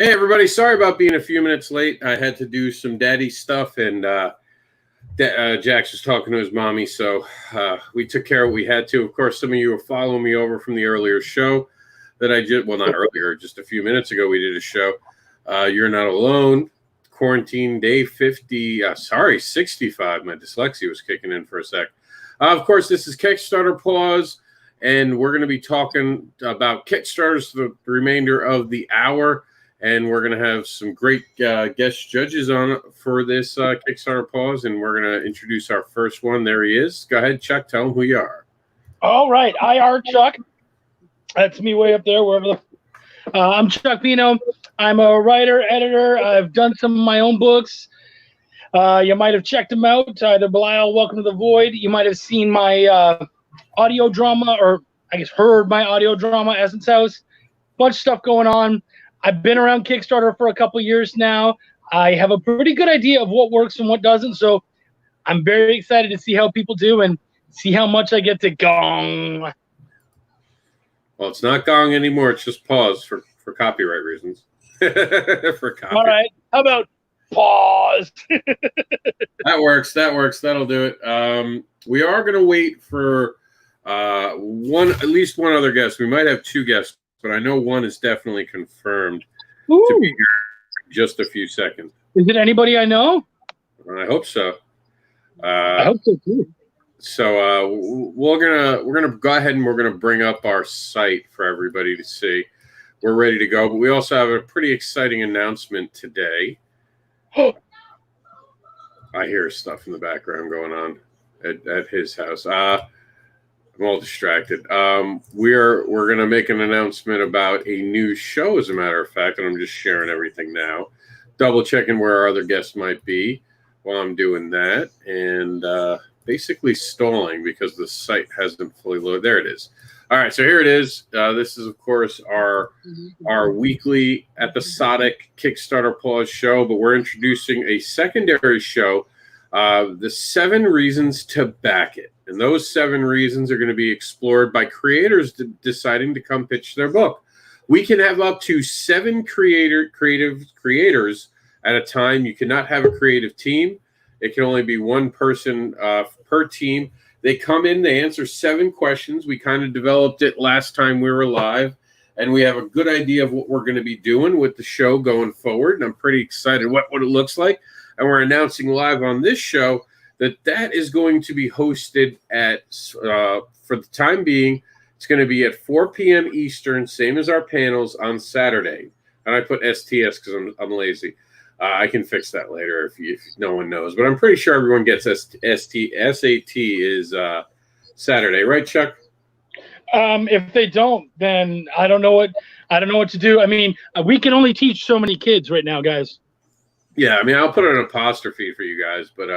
Hey everybody, sorry about being a few minutes late. I had to do some daddy stuff, and Jax was talking to his mommy, so we took care of what we had to. Of course, some of you are following me over from the earlier show that I did. Well, not earlier, just a few minutes ago we did a show. You're Not Alone, Quarantine Day 65. My dyslexia was kicking in for a sec. Of course, this is Kickstarter Pause, and we're going to be talking about Kickstarters for the remainder of the hour. And we're going to have some great guest judges on for this Kickstarter Pause, and we're going to introduce our first one. There he is. Go ahead, Chuck. Tell him who you are. All right. IR Chuck. That's me way up there, wherever I'm Chuck Pino. I'm a writer, editor. I've done some of my own books. You might have checked them out. Either Belial, Welcome to the Void. You might have seen my audio drama, or I guess heard my audio drama, Essence House. Bunch of stuff going on. I've been around Kickstarter for a couple years now. I have a pretty good idea of what works and what doesn't, so I'm very excited to see how people do and see how much I get to gong. Well, it's not gong anymore. It's just pause for copyright reasons. For copy. All right. How about pause? That works. That'll do it. We are going to wait for at least one other guest. We might have two guests, but I know one is definitely confirmed to be here in just a few seconds. Is it anybody I know? I hope so. I hope so too. So we're gonna go ahead and we're gonna bring up our site for everybody to see. We're ready to go, but we also have a pretty exciting announcement today. I hear stuff in the background going on at his house. I'm all distracted. We're going to make an announcement about a new show, as a matter of fact, and I'm just sharing everything now, double checking where our other guests might be while I'm doing that, and basically stalling because the site hasn't fully loaded. There it is. All right, so here it is. This is, of course, our weekly episodic Kickstarter Pause show, but we're introducing a secondary show, the 7 reasons to back it. And those 7 reasons are going to be explored by creators deciding to come pitch their book. We can have up to 7 creative creators at a time. You cannot have a creative team. It can only be one person per team. They come in, they answer 7 questions. We kind of developed it last time we were live, and we have a good idea of what we're going to be doing with the show going forward. And I'm pretty excited what it looks like. And we're announcing live on this show that is going to be hosted at, for the time being, it's going to be at 4 p.m. Eastern, same as our panels on Saturday. And I put STS because I'm lazy. I can fix that later if no one knows. But I'm pretty sure everyone gets SAT is Saturday, right, Chuck? If they don't, then I don't know what to do. I mean, we can only teach so many kids right now, guys. Yeah, I mean, I'll put an apostrophe for you guys, but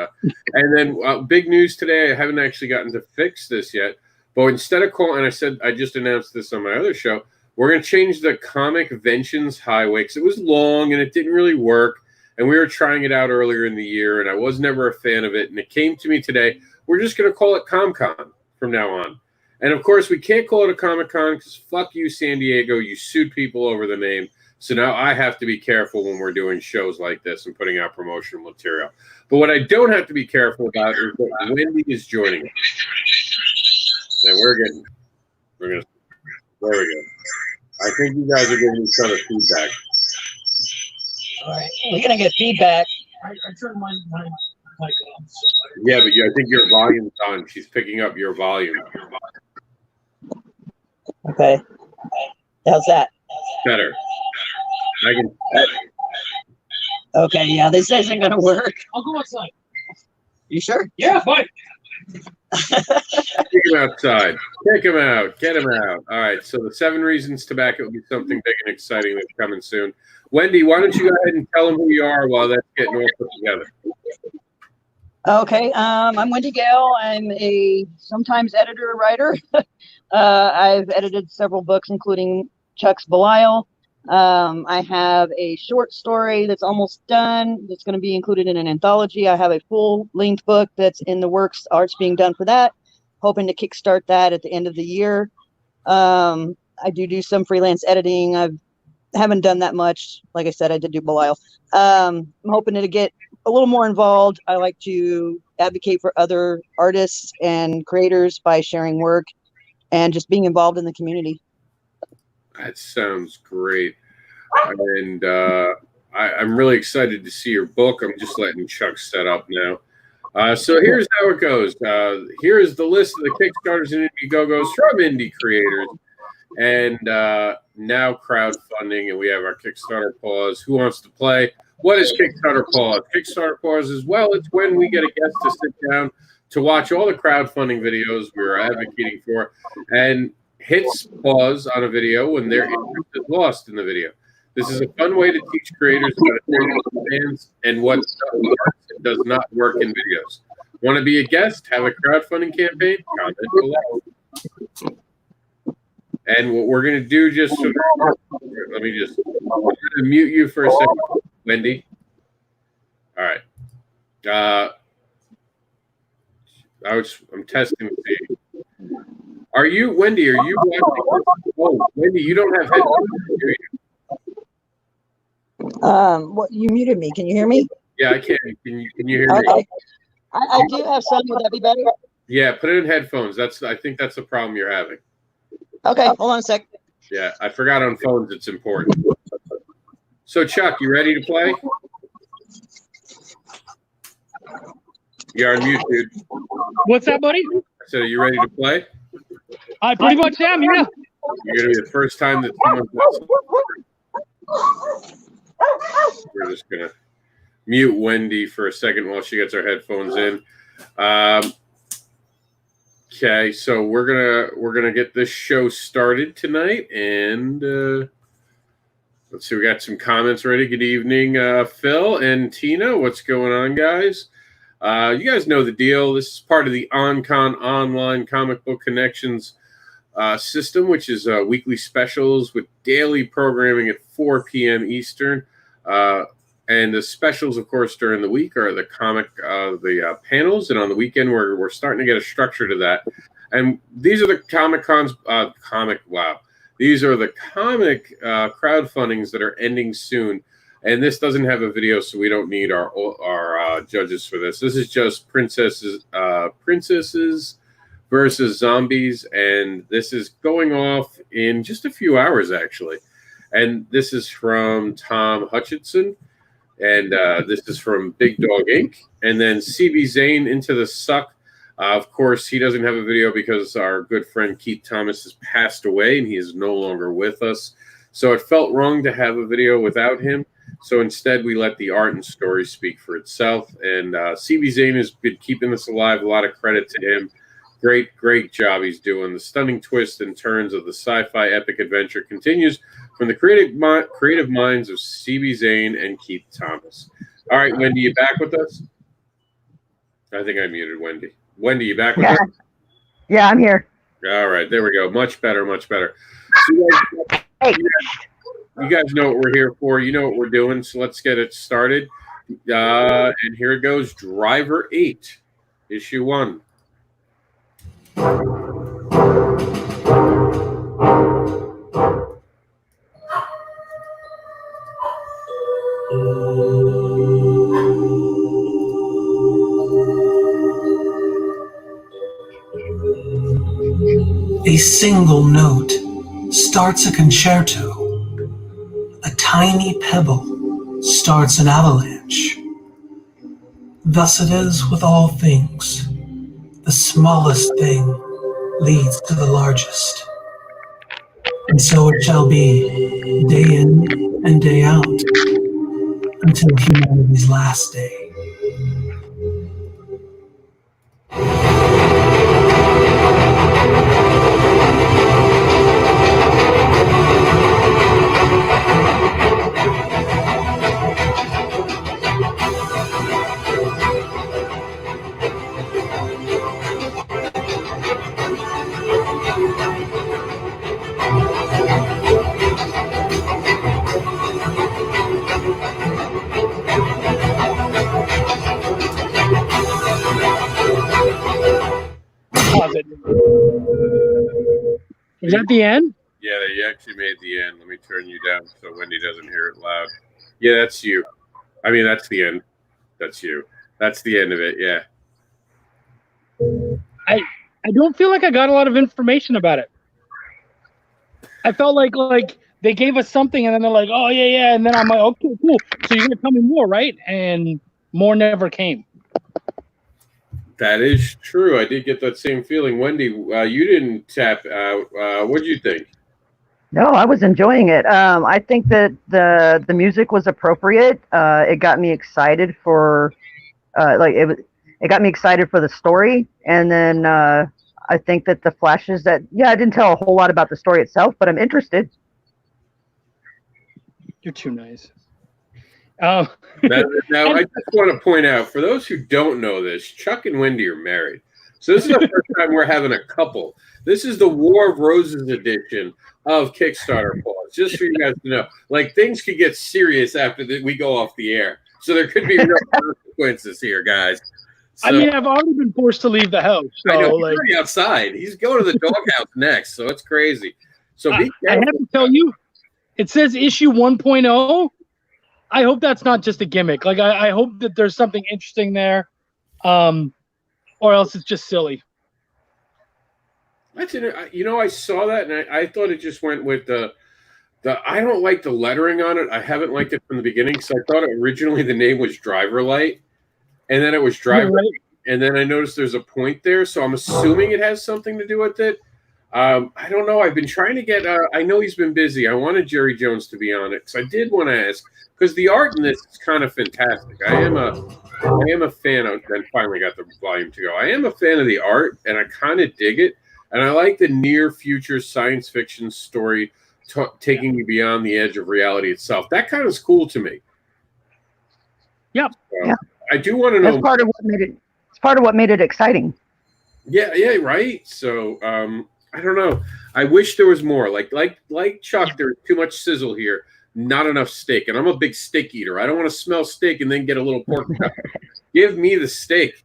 and then big news today. I haven't actually gotten to fix this yet, but instead of calling, and I just announced this on my other show, we're going to change the Comic Ventions Highway because it was long and it didn't really work, and we were trying it out earlier in the year, and I was never a fan of it, and it came to me today. We're just going to call it ComCon from now on, and of course we can't call it a Comic-Con because fuck you, San Diego, you sued people over the name. So now I have to be careful when we're doing shows like this and putting out promotional material. But what I don't have to be careful about is that Wendy is joining us. And there we go. I think you guys are giving each other feedback. All right, we're going to get feedback. I turned my mic on. So yeah, but I think your volume's on. She's picking up your volume. Okay. How's that? Better. I can. Okay, yeah, this isn't going to work. I'll go outside. You sure? Yeah, fine. Take him outside. Take him out. Get him out. All right, so the 7 reasons to back it will be something big and exciting that's coming soon. Wendy, why don't you go ahead and tell them who you are while that's getting all put together? Okay, I'm Wendy Gale. I'm a sometimes editor, writer. I've edited several books, including Chuck's Belial. I have a short story that's almost done. That's going to be included in an anthology. I have a full-length book that's in the works. Art's being done for that. Hoping to kickstart that at the end of the year. I do some freelance editing. I've haven't done that much. Like I said, I did do Belial. I'm hoping to get a little more involved. I like to advocate for other artists and creators by sharing work and just being involved in the community. That sounds great. And I'm really excited to see your book. I'm just letting Chuck set up now. So here's how it goes. Here is the list of the Kickstarters and Indiegogos from indie creators. And now crowdfunding. And we have our Kickstarter pause. Who wants to play? What is Kickstarter pause? Kickstarter pause as well. It's when we get a guest to sit down to watch all the crowdfunding videos we're advocating for and hits pause on a video when their interest is lost in the video. This is a fun way to teach creators about attention fans and what does not work in videos. Want to be a guest? Have a crowdfunding campaign? Comment below. And what we're going to do, let me just I'm going to mute you for a second, Wendy. All right. I'm testing to see. Are you, Wendy, are you watching? Oh, Wendy, you don't have headphones, do you? What, you muted me. Can you hear me? Yeah, I can. Can you hear me? Okay. I do have some. Would that be better? Yeah, put it in headphones. I think that's the problem you're having. Okay, hold on a sec. Yeah, I forgot on phones it's important. So, Chuck, you ready to play? You're on mute, dude. What's that, buddy? So, you ready to play? I pretty much am, yeah. You're going to be the first time that someone's We're just going to mute Wendy for a second while she gets her headphones in. Okay, so we're gonna get this show started tonight, and let's see, we got some comments ready. Good evening, Phil and Tina. What's going on, guys? You guys know the deal. This is part of the OnCon Online Comic Book Connections system, which is weekly specials with daily programming at 4 p.m. Eastern. And the specials, of course, during the week are the panels, and on the weekend we're starting to get a structure to that. And these are the These are the comic crowdfundings that are ending soon. And this doesn't have a video, so we don't need our judges for this. This is just princesses versus zombies, and this is going off in just a few hours, actually. And this is from Tom Hutchinson. And this is from Big Dog Inc. And then CB Zane, Into the Suck. Of course, he doesn't have a video because our good friend Keith Thomas has passed away and he is no longer with us. So it felt wrong to have a video without him. So instead, we let the art and story speak for itself. And CB Zane has been keeping this alive. A lot of credit to him. Great job he's doing. The stunning twists and turns of the sci-fi epic adventure continues from the creative minds of CB Zane and Keith Thomas. All right, Wendy, you back with us? I think I muted Wendy. Wendy, you back with us? Yeah, I'm here. All right, there we go. Much better, much better. So you guys know what we're here for. You know what we're doing, so let's get it started. And here it goes. Driver 8, issue 1. A single note starts a concerto. A tiny pebble starts an avalanche. Thus it is with all things. The smallest thing leads to the largest. And so it shall be, day in and day out, until humanity's last day. Pause it. Is that the end? Yeah, you actually made the end. Let me turn you down so Wendy doesn't hear it loud. Yeah, that's you. I mean, that's the end. That's you. That's the end of it. Yeah. I don't feel like I got a lot of information about it. I felt like they gave us something and then they're like, oh yeah, and then I'm like, okay, cool. So you're gonna tell me more, right? And more never came. That is true. I did get that same feeling. Wendy, you didn't tap out. What did you think? No, I was enjoying it. I think that the music was appropriate. It got me excited for it got me excited for the story, and then I think that the flashes that I didn't tell a whole lot about the story itself, but I'm interested. You're too nice. Now, I just want to point out, for those who don't know this, Chuck and Wendy are married. So this is the first time we're having a couple. This is the War of Roses edition of Kickstarter Pause, just for you guys to know. Like, things could get serious after we go off the air. So there could be real consequences here, guys. So, I mean, I've already been forced to leave the house. So, I know, he's already outside. He's going to the doghouse next, so it's crazy. So be careful. I have to tell you, it says issue 1.0. I hope that's not just a gimmick. Like, I hope that there's something interesting there, or else it's just silly. That's it. You know, I saw that and I thought it just went with the. I don't like the lettering on it. I haven't liked it from the beginning because I thought originally the name was Driver Light, and then it was Driver Light, and then I noticed there's a point there, so I'm assuming it has something to do with it. I don't know. I've been trying to get. I know he's been busy. I wanted Jerry Jones to be on it because I did want to ask because the art in this is kind of fantastic. I am a fan of. Then finally got the volume to go. I am a fan of the art, and I kind of dig it, and I like the near future science fiction story taking you beyond the edge of reality itself. That kind of is cool to me. Yep. So, yeah. I do want to know. That's part of what made it. It's part of what made it exciting. Yeah, right. So I don't know. I wish there was more. Like Chuck, there's too much sizzle here. Not enough steak. And I'm a big steak eater. I don't want to smell steak and then get a little pork chop. Give me the steak.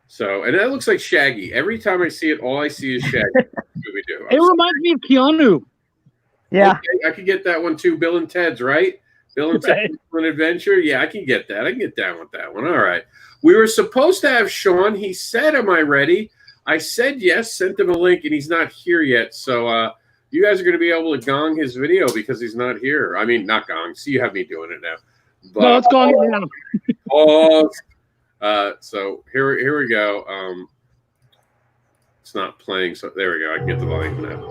So, and that looks like Shaggy. Every time I see it, all I see is Shaggy. Scooby-Doo. It reminds me of Keanu. Yeah. Okay, I could get that one too. Bill and Ted's, right? Bill and Ted's an Adventure. Yeah, I can get that. I can get down with that one. All right. We were supposed to have Sean. He said, am I ready? I said yes, sent him a link, and he's not here yet. So you guys are going to be able to gong his video because he's not here. I mean, not gong. See, you have me doing it now. But, no, it's gong now. So here we go. It's not playing, so there we go. I can get the volume now.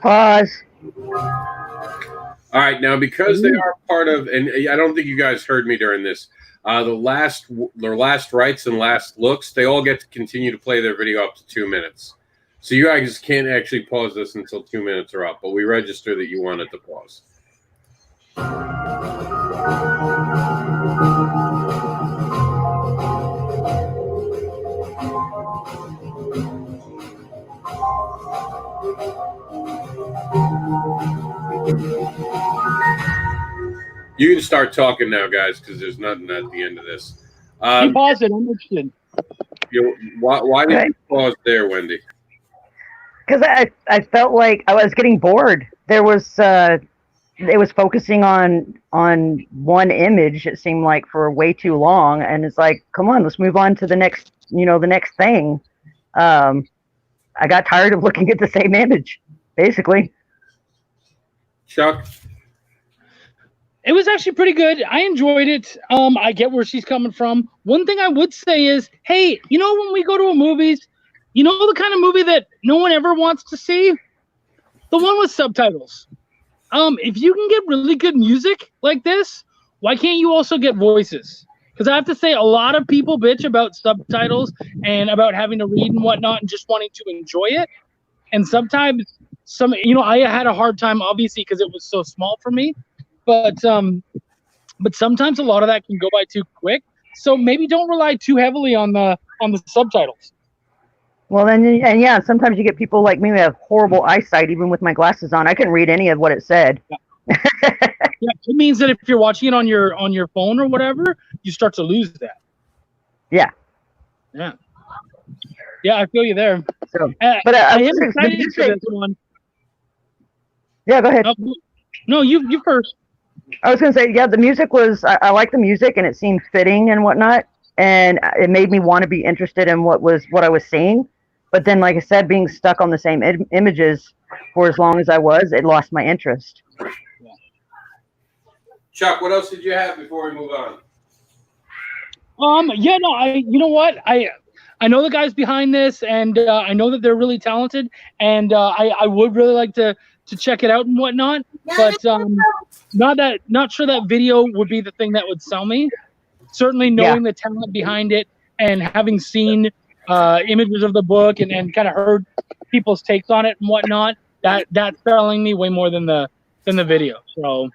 Pause. All right, now because they are part of, and I don't think you guys heard me during this, their last rights and last looks, they all get to continue to play their video up to 2 minutes. So you guys can't actually pause this until 2 minutes are up, but we register that you wanted to pause. You can start talking now, guys, because there's nothing at the end of this. You pause it. I'm interested. Why did you pause there, Wendy? because I felt like I was getting bored. There was it was focusing on one image. It seemed like for way too long, and it's like, come on, let's move on to the next, the next thing. I got tired of looking at the same image, basically. Chuck? It was actually pretty good. I enjoyed it. I get where she's coming from. One thing I would say is, hey, when we go to a movies, the kind of movie that no one ever wants to see? The one with subtitles. If you can get really good music like this, why can't you also get voices? Because I have to say, a lot of people bitch about subtitles and about having to read and whatnot and just wanting to enjoy it. And sometimes I had a hard time, obviously, because it was so small for me. But sometimes a lot of that can go by too quick. So maybe don't rely too heavily on the subtitles. Well, and yeah, sometimes you get people like me who have horrible eyesight, even with my glasses on. I couldn't read any of what it said. Yeah. Yeah, it means that if you're watching it on your phone or whatever, you start to lose that. Yeah. Yeah. Yeah, I feel you there. So, but I am excited for this one. Yeah, go ahead. No, you first. I was going to say, yeah, the music was, I like the music, and it seemed fitting and whatnot, and it made me want to be interested in what I was seeing. But then, like I said, being stuck on the same images for as long as I was, it lost my interest. Chuck, what else did you have before we move on? Yeah, no, you know what? I know the guys behind this, and I know that they're really talented, and I would really like to check it out and whatnot, but not sure that video would be the thing that would sell me. Certainly knowing the talent behind it and having seen images of the book and kind of heard people's takes on it and whatnot, that's selling me way more than the video. So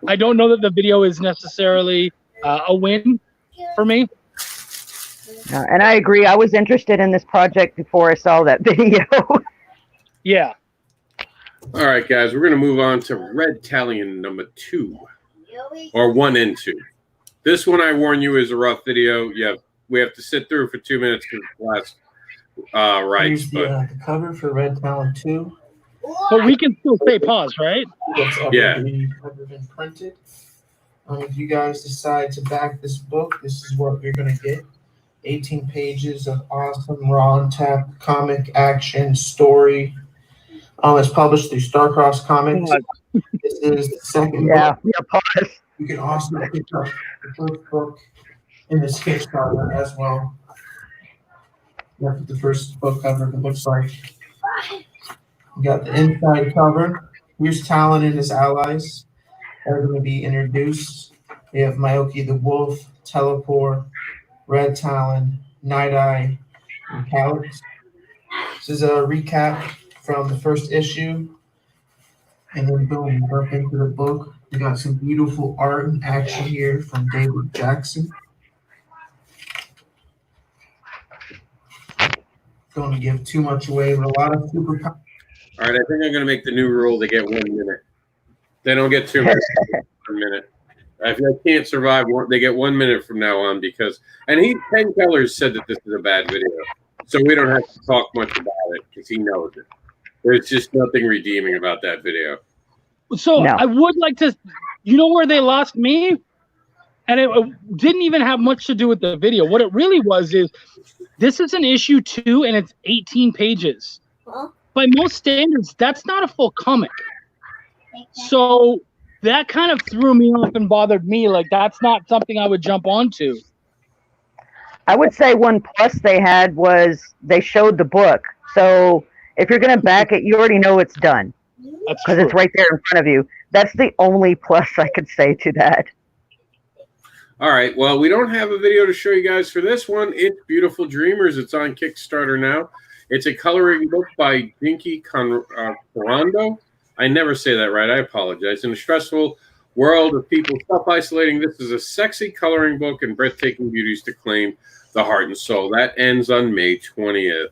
I don't know that the video is necessarily a win for me. And I agree. I was interested in this project before I saw that video. Yeah. All right, guys, we're going to move on to Red Talon number 2, or 1 and 2. This one, I warn you, is a rough video. We have to sit through for 2 minutes because last rights. The cover for Red Talon 2. But we can still say pause, right? Yeah. Ever been printed. If you guys decide to back this book, this is what you're going to get. 18 pages of awesome raw and tap comic action story. It's published through Starcross Comics. This is the second book. Pause. You can also pick up the first book in this Kickstarter as well. That's what the first book cover looks like. You got the inside cover. Here's Talon and his allies. They're going to be introduced. We have Maoki the Wolf, Teleport, Red Talon, Night Eye, and Calyx. This is a recap from the first issue. And then boom, jump into the book. We got some beautiful art and action here from David Jackson. Don't want to give too much away, but a lot of super. All right, I think I'm going to make the new rule. They get 1 minute. They don't get 2 minutes. 1 minute. If they can't survive, they get 1 minute from now on because. And Ken Keller said that this is a bad video, so we don't have to talk much about it because he knows it. There's just nothing redeeming about that video. So no. I would like to, where they lost me, and it didn't even have much to do with the video. What it really was is, this is an issue 2, and it's 18 pages. Huh? By most standards, that's not a full comic. So that kind of threw me off and bothered me. Like, that's not something I would jump onto. I would say one plus they had was they showed the book. So if you're going to back it, you already know it's done. Because it's right there in front of you. That's the only plus I could say to that. All right. Well, we don't have a video to show you guys for this one. It's Beautiful Dreamers. It's on Kickstarter now. It's a coloring book by Dinky Corando. I never say that right. I apologize. In a stressful world of people self-isolating, this is a sexy coloring book and breathtaking beauties to claim the heart and soul. That ends on May 20th.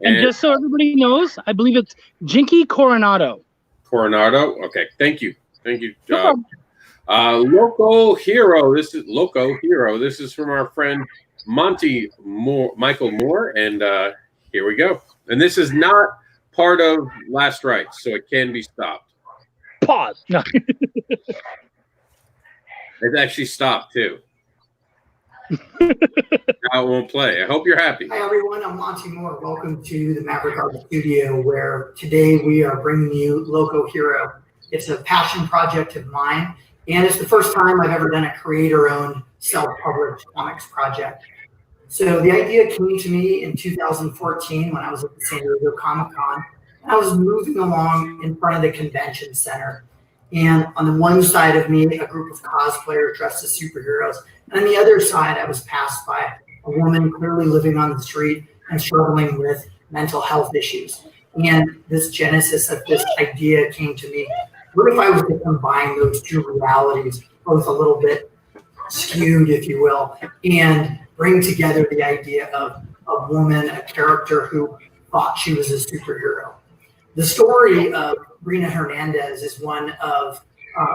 And just so everybody knows, I believe it's Jinky Coronado. Coronado? Okay. Thank you. Loco Hero. This is from our friend Michael Moore. And here we go. And this is not part of last rites, so it can be stopped. Pause. No. It actually stopped too. Now it won't play. I hope you're happy. Hi everyone, I'm Monty Moore. Welcome to the Maverick Art Studio, where today we are bringing you Loco Hero. It's a passion project of mine, and it's the first time I've ever done a creator-owned, self-published comics project. So the idea came to me in 2014 when I was at the San Diego Comic-Con, and I was moving along in front of the convention center. And on the one side of me, a group of cosplayers dressed as superheroes. And on the other side, I was passed by a woman clearly living on the street and struggling with mental health issues. And this genesis of this idea came to me. What if I was to combine those two realities, both a little bit skewed, if you will, and bring together the idea of a woman, a character who thought she was a superhero? The story of Rena Hernandez is one of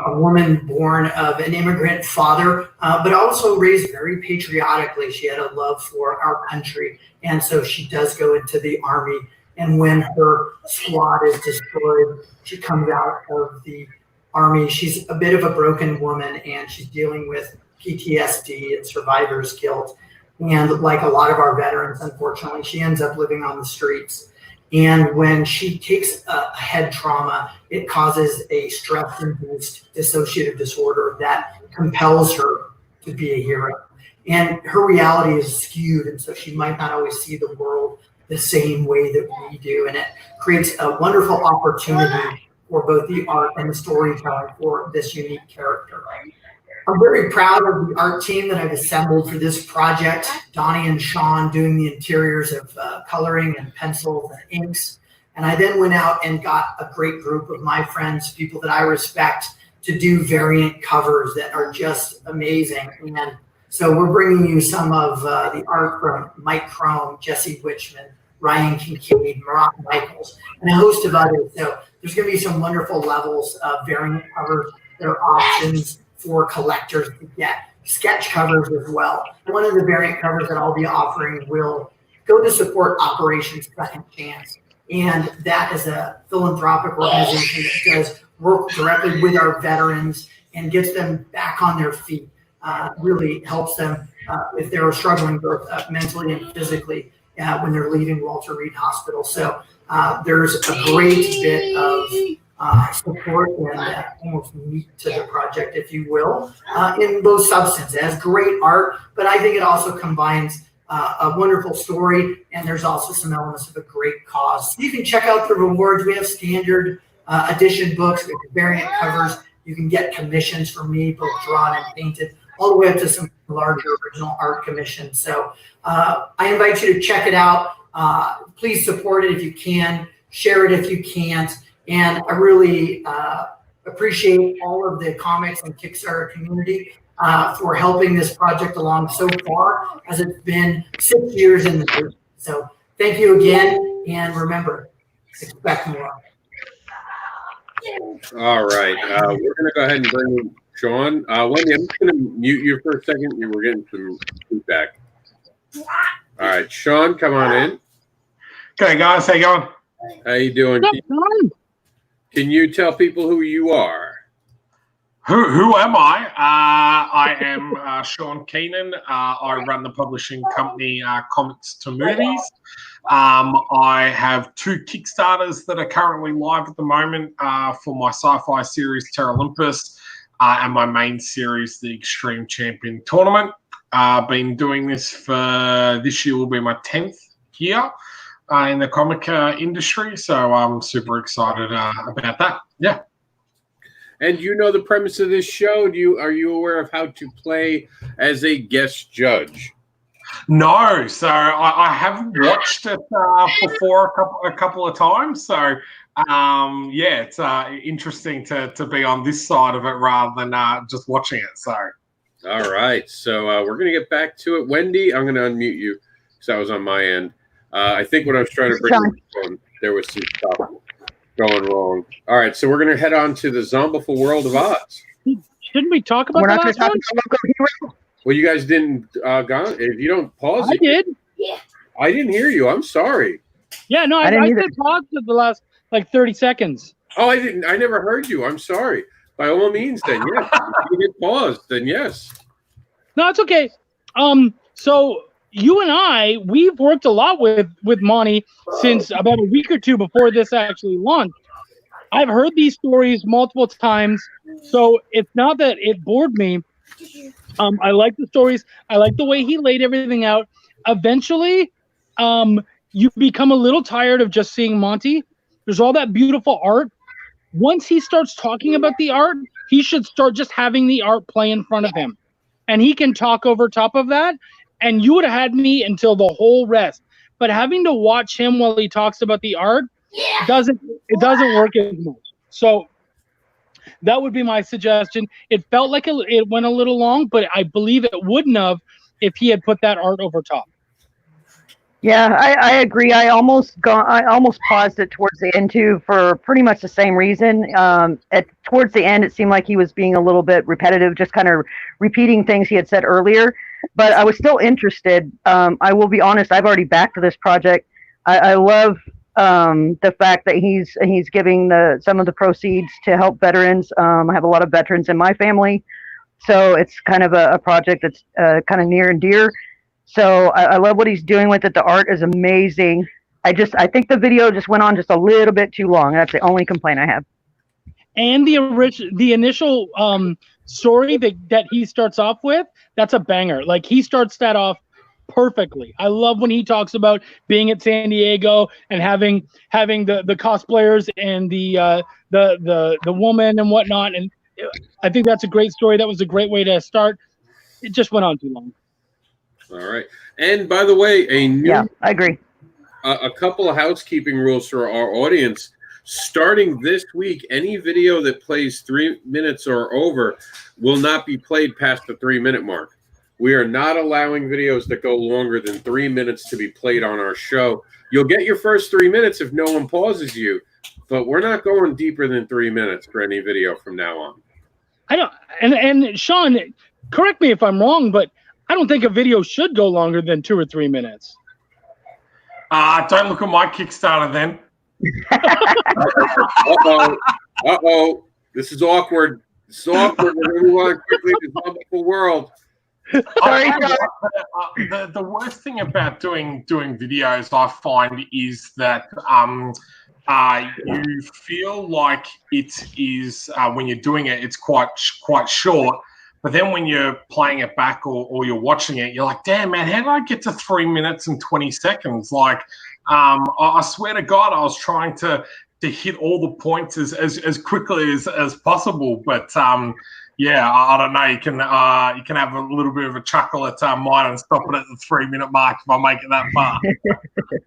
a woman born of an immigrant father, but also raised very patriotically. She had a love for our country, and so she does go into the Army. And when her squad is destroyed, she comes out of the Army. She's a bit of a broken woman, and she's dealing with PTSD and survivor's guilt. And like a lot of our veterans, unfortunately, she ends up living on the streets. And when she takes a head trauma, it causes a stress-induced dissociative disorder that compels her to be a hero. And her reality is skewed, and so she might not always see the world the same way that we do. And it creates a wonderful opportunity for both the art and the storytelling for this unique character. I'm very proud of the art team that I've assembled for this project. Donnie and Sean doing the interiors of coloring and pencils and inks. And I then went out and got a great group of my friends, people that I respect, to do variant covers that are just amazing. And so we're bringing you some of the art from Mike Crome, Jesse Wichman, Ryan Kincaid, Marat Michaels, and a host of others. So there's going to be some wonderful levels of variant covers. There are options for collectors to get sketch covers as well. One of the variant covers that I'll be offering will go to support Operation Second Chance. And that is a philanthropic organization that does work directly with our veterans and gets them back on their feet, really helps them if they're struggling both mentally and physically when they're leaving Walter Reed Hospital. So there's a great bit of support and almost meat to the project, if you will, in both substance. It has great art, but I think it also combines a wonderful story, and there's also some elements of a great cause. So you can check out the rewards. We have standard edition books, we have variant covers. You can get commissions from me, both drawn and painted, all the way up to some larger original art commissions. So I invite you to check it out. Please support it if you can, share it if you can't. And I really appreciate all of the comics and Kickstarter community for helping this project along so far, as it's been 6 years in the making. So thank you again, and remember, expect more. All right. We're going to go ahead and bring in Sean. Wendy, I'm just going to mute you for a second. You were getting some feedback. All right. Sean, come on in. Okay, guys. How you going? How you doing? Can you tell people who you are? Who am I? I am Sean Keenan. I run the publishing company Comics to Movies. I have 2 Kickstarters that are currently live at the moment for my sci-fi series Terra Olympus and my main series, the Extreme Champion Tournament. I've been doing this for this year will be my 10th year in the comic industry, so I'm super excited about that. Yeah. And you know the premise of this show? Are you aware of how to play as a guest judge? No, so I haven't watched it before a couple of times. So yeah, it's interesting to be on this side of it rather than just watching it. So all right, so we're gonna get back to it. Wendy, I'm gonna unmute you because that was on my end. I think what I was trying to bring up, there was some stuff going wrong. All right, so we're going to head on to the Zombiful World of Oz. Shouldn't we talk about We're the not going last to talk one? about Loco Hero. Well, you guys didn't if you don't pause I it. did. I didn't hear you. I'm sorry. Yeah, no, I I didn't either. said pause at the last like 30 seconds. Oh, I didn't. I never heard you. I'm sorry. By all means, then yes. If you hit pause, then yes. No, it's okay. So you and we've worked a lot with Monty since about a week or two before this actually launched. I've heard these stories multiple times, so it's not that it bored me. I like the stories. I like the way he laid everything out. Eventually, you become a little tired of just seeing Monty. There's all that beautiful art. Once he starts talking about the art, he should start just having the art play in front of him. And he can talk over top of that. And you would have had me until the whole rest. But having to watch him while he talks about the art doesn't work as much. So that would be my suggestion. It felt like it went a little long, but I believe it wouldn't have if he had put that art over top. Yeah, I agree. I almost paused it towards the end too for pretty much the same reason. Towards the end, it seemed like he was being a little bit repetitive, just kind of repeating things he had said earlier. But I was still interested. I will be honest. I've already backed this project. I love the fact that he's giving some of the proceeds to help veterans. I have a lot of veterans in my family, so it's kind of a project that's kind of near and dear. So I love what he's doing with it. The art is amazing. I think the video just went on just a little bit too long. That's the only complaint I have. And the initial story that he starts off with, that's a banger. Like he starts that off perfectly. I love when he talks about being at San Diego and having the cosplayers and the woman and whatnot. And I think that's a great story. That was a great way to start. It just went on too long. All right. And by the way, I agree. A couple of housekeeping rules for our audience. Starting this week, any video that plays 3 minutes or over will not be played past the 3-minute mark. We are not allowing videos that go longer than 3 minutes to be played on our show. You'll get your first 3 minutes if no one pauses you, but we're not going deeper than 3 minutes for any video from now on. I don't. And Sean, correct me if I'm wrong, but I don't think a video should go longer than 2 or 3 minutes. Don't look at my Kickstarter then. Uh-oh. This is awkward. This is awkward. We're going to move on quickly to the wonderful world. Sorry, the worst thing about doing videos, I find, is that you feel like it is when you're doing it, it's quite short. But then when you're playing it back or you're watching it, you're like, damn, man, how did I get to 3 minutes and 20 seconds? Like, I swear to God, I was trying to hit all the points as quickly as possible. But, yeah, I don't know. You can have a little bit of a chuckle at mine and stop it at the 3 minute mark if I make it that far.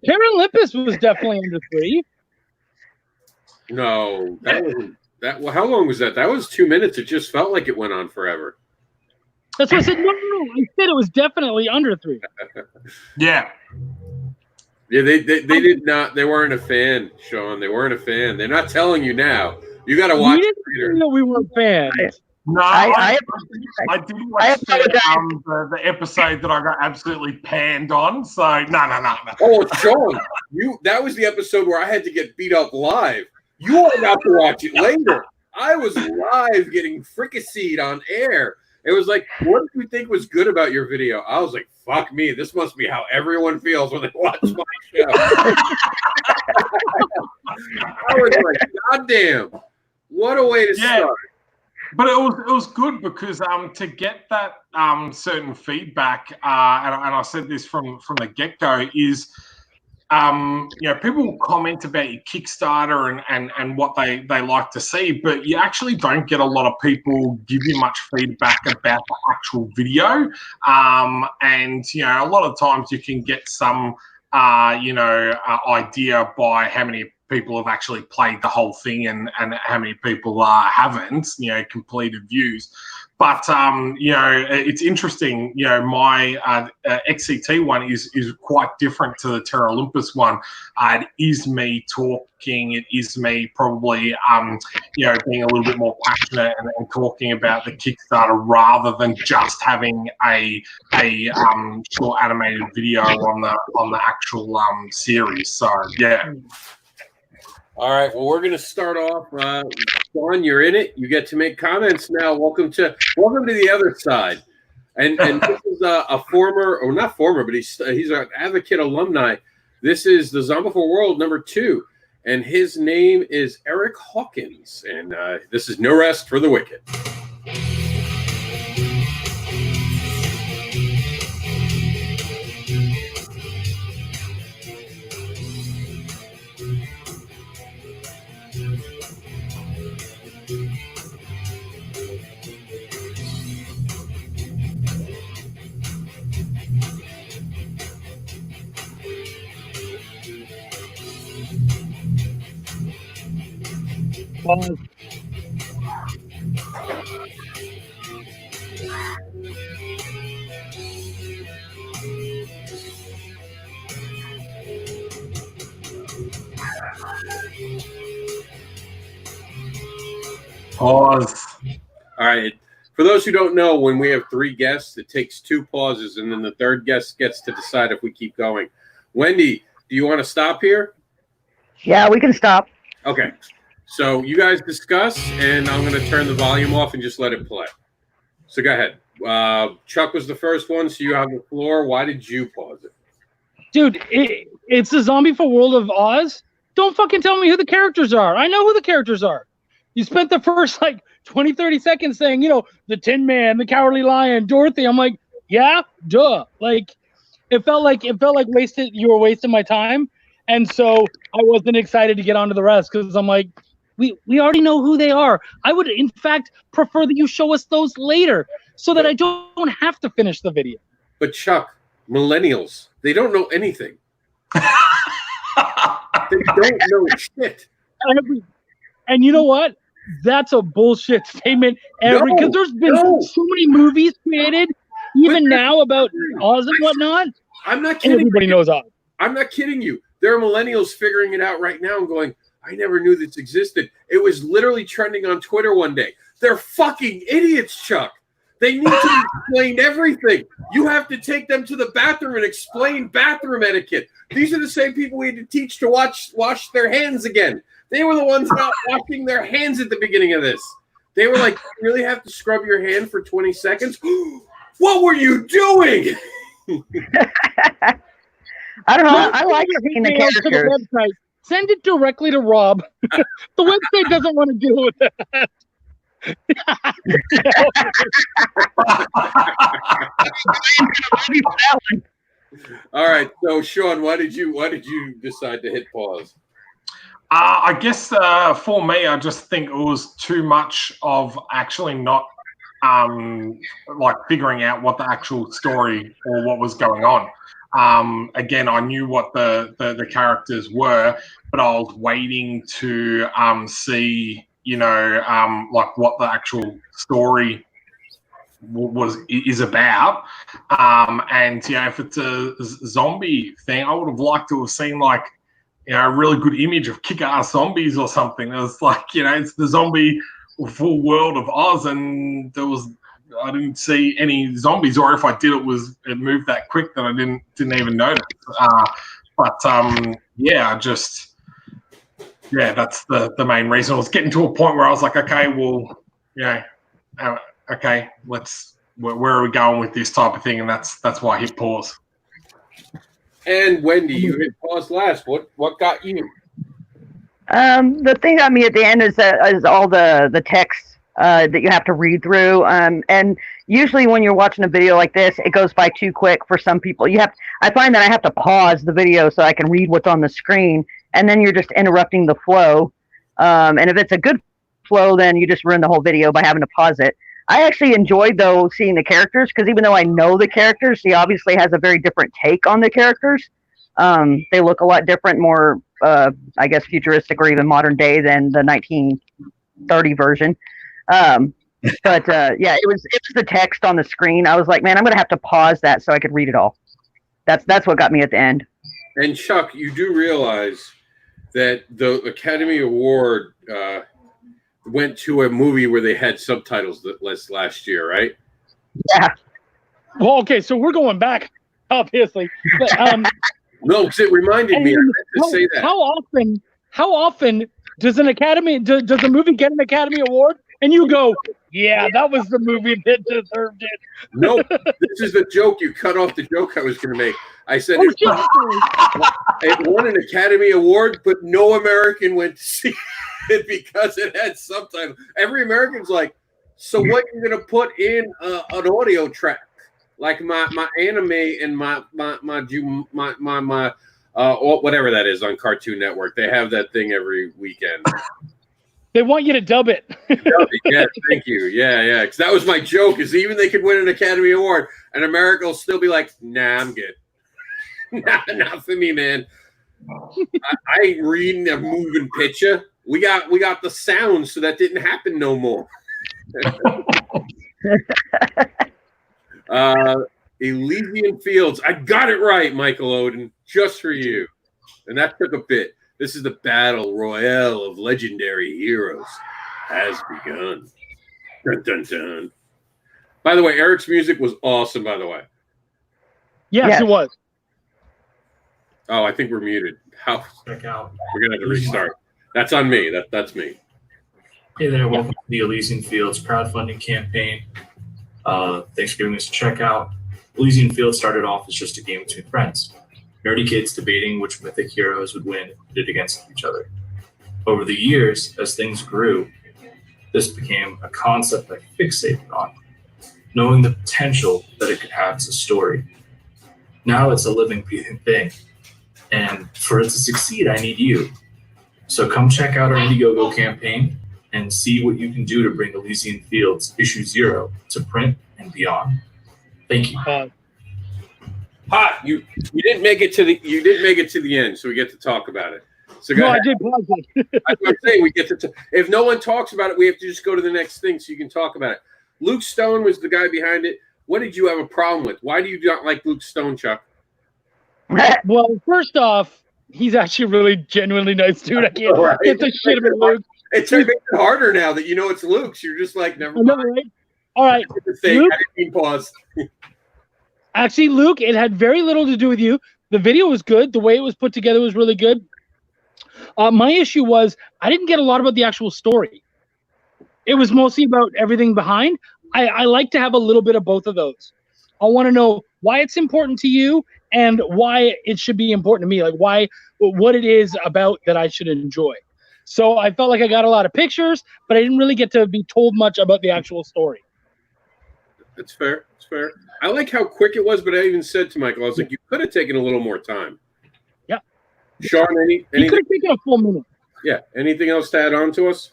Karen Lippis was definitely under 3. No, that wasn't that. Well, how long was that? That was 2 minutes. It just felt like it went on forever. That's what I said. No. I said it was definitely under 3. Yeah. Yeah, they did not. They weren't a fan, Sean. They weren't a fan. They're not telling you now. You got to watch. We didn't know we weren't fans. No, I did watch the episode that I got absolutely panned on. So no. Oh, Sean, that was the episode where I had to get beat up live. You are about to watch it later. I was live getting fricasseed on air. It was like, what did you think was good about your video? I was like, fuck me. This must be how everyone feels when they watch my show. I was like, goddamn. What a way to start. But it was good because to get that certain feedback, and I said this from the get-go, is people will comment about your Kickstarter and what they like to see, but you actually don't get a lot of people give you much feedback about the actual video. And a lot of times you can get some idea by how many people have actually played the whole thing and how many people haven't, completed views. But, it's interesting. My XCT one is quite different to the Terra Olympus one. It is me talking. It is me probably, being a little bit more passionate and talking about the Kickstarter rather than just having a short animated video on the actual series. So, yeah. All right. Well, we're going to start off. Sean, you're in it. You get to make comments now. Welcome to the other side. And this is a former, or not former, but he's an advocate alumni. This is the Zombie for World #2, and his name is Eric Hawkins. And this is No Rest for the Wicked. Pause. All right. For those who don't know, when we have 3 guests, it takes 2 pauses, and then the third guest gets to decide if we keep going. Wendy, do you want to stop here? Yeah, we can stop. Okay. So you guys discuss, and I'm going to turn the volume off and just let it play. So go ahead. Chuck was the first one, so you have the floor. Why did you pause it? Dude, it's the Zombie for World of Oz. Don't fucking tell me who the characters are. I know who the characters are. You spent the first 20, 30 seconds saying, the Tin Man, the Cowardly Lion, Dorothy. I'm like, yeah, duh. It felt like you were wasting my time. And so I wasn't excited to get on to the rest because I'm like, we already know who they are. I would, in fact, prefer that you show us those later so that I don't have to finish the video. But Chuck, millennials, they don't know anything. They don't know shit. And you know what? That's a bullshit statement. Because there's been so many movies created, even now, about Oz and whatnot. I'm not kidding. Everybody knows Oz. I'm not kidding you. There are millennials figuring it out right now and going, I never knew this existed. It was literally trending on Twitter one day. They're fucking idiots, Chuck. They need to explain everything. You have to take them to the bathroom and explain bathroom etiquette. These are the same people we had to teach to wash their hands again. They were the ones not washing their hands at the beginning of this. They were like, you really have to scrub your hand for 20 seconds? What were you doing? I don't know. I like seeing the characters. Send it directly to Rob. The website doesn't want to deal with that. All right. So, Sean, why did you decide to hit pause? I guess for me, I just think it was too much of actually not figuring out what the actual story or what was going on. Again, I knew what the characters were, but I was waiting to see, what the actual story is about. And if it's a zombie thing, I would have liked to have seen a really good image of kick-ass zombies or something. It was it's the zombie full world of Oz, and I didn't see any zombies, or if I did, it moved that quick that I didn't even notice. That's the main reason. I was getting to a point where I was like, okay, well, okay, where are we going with this type of thing? And that's why I hit pause. And Wendy, you hit pause last. What got you? The thing got me at the end is all the text that you have to read through. And usually when you're watching a video like this, it goes by too quick for some people. I find that I have to pause the video so I can read what's on the screen, and then you're just interrupting the flow. And if it's a good flow, then you just ruin the whole video by having to pause it. I actually enjoyed, though, seeing the characters, because even though I know the characters, he obviously has a very different take on the characters. They look a lot different, more I guess, futuristic or even modern day than the 1930 version. But yeah, it was the text on the screen. I was like, man, I'm gonna have to pause that so I could read it all. That's what got me at the end. And Chuck, you do realize that the Academy Award went to a movie where they had subtitles last year, right? Yeah. Well, okay, so we're going back, obviously. But, no, because it reminded me to say that. How often does a movie get an Academy Award? And you go, yeah, that was the movie that deserved it. No, this is the joke. You cut off the joke I was going to make. I said it won an Academy Award, but no American went to see it because it had subtitles. Every American's like, so what you're going to put in an audio track? Like my anime and my whatever that is on Cartoon Network. They have that thing every weekend. They want you to dub it. Yeah, thank you. Yeah. Because that was my joke. Is even they could win an Academy Award, and America will still be like, "Nah, I'm good. Not for me, man. I ain't reading a moving picture. We got the sound, so that didn't happen no more." Elysian Fields. I got it right, Michael Odin, just for you. And that took a bit. This is the battle royale of legendary heroes has begun. Dun, dun, dun. By the way, Eric's music was awesome, by the way. Yes, it was. Oh, I think we're muted. How? Check out. We're going to have to restart. That's on me. That's me. Hey there, welcome to the Elysian Fields crowdfunding campaign. Thanks for giving us a check out. Elysian Fields started off as just a game between friends. Nerdy kids debating which mythic heroes would win and pitted against each other. Over the years, as things grew, this became a concept I fixated on, knowing the potential that it could have as a story. Now it's a living, breathing thing, and for it to succeed, I need you. So come check out our Indiegogo campaign and see what you can do to bring Elysian Fields Issue 0 to print and beyond. Thank you. You didn't make it to the end, so we get to talk about it. So I did pause it. I'm saying we get to. If no one talks about it, we have to just go to the next thing so you can talk about it. Luke Stone was the guy behind it. What did you have a problem with? Why do you not like Luke Stone, Chuck? Well, first off, he's actually a really genuinely nice dude. I can't get the shit about Luke. It's making it harder now that you know it's Luke's. You're just like, never mind. Right? All right. Luke, I didn't mean pause. Actually, Luke, it had very little to do with you. The video was good. The way it was put together was really good. My issue was I didn't get a lot about the actual story. It was mostly about everything behind. I like to have a little bit of both of those. I want to know why it's important to you and why it should be important to me, like what it is about that I should enjoy. So I felt like I got a lot of pictures, but I didn't really get to be told much about the actual story. That's fair. That's fair. I like how quick it was, but I even said to Michael, I was like, you could have taken a little more time. Yeah. Sean, You could have taken a full minute. Yeah. Anything else to add on to us?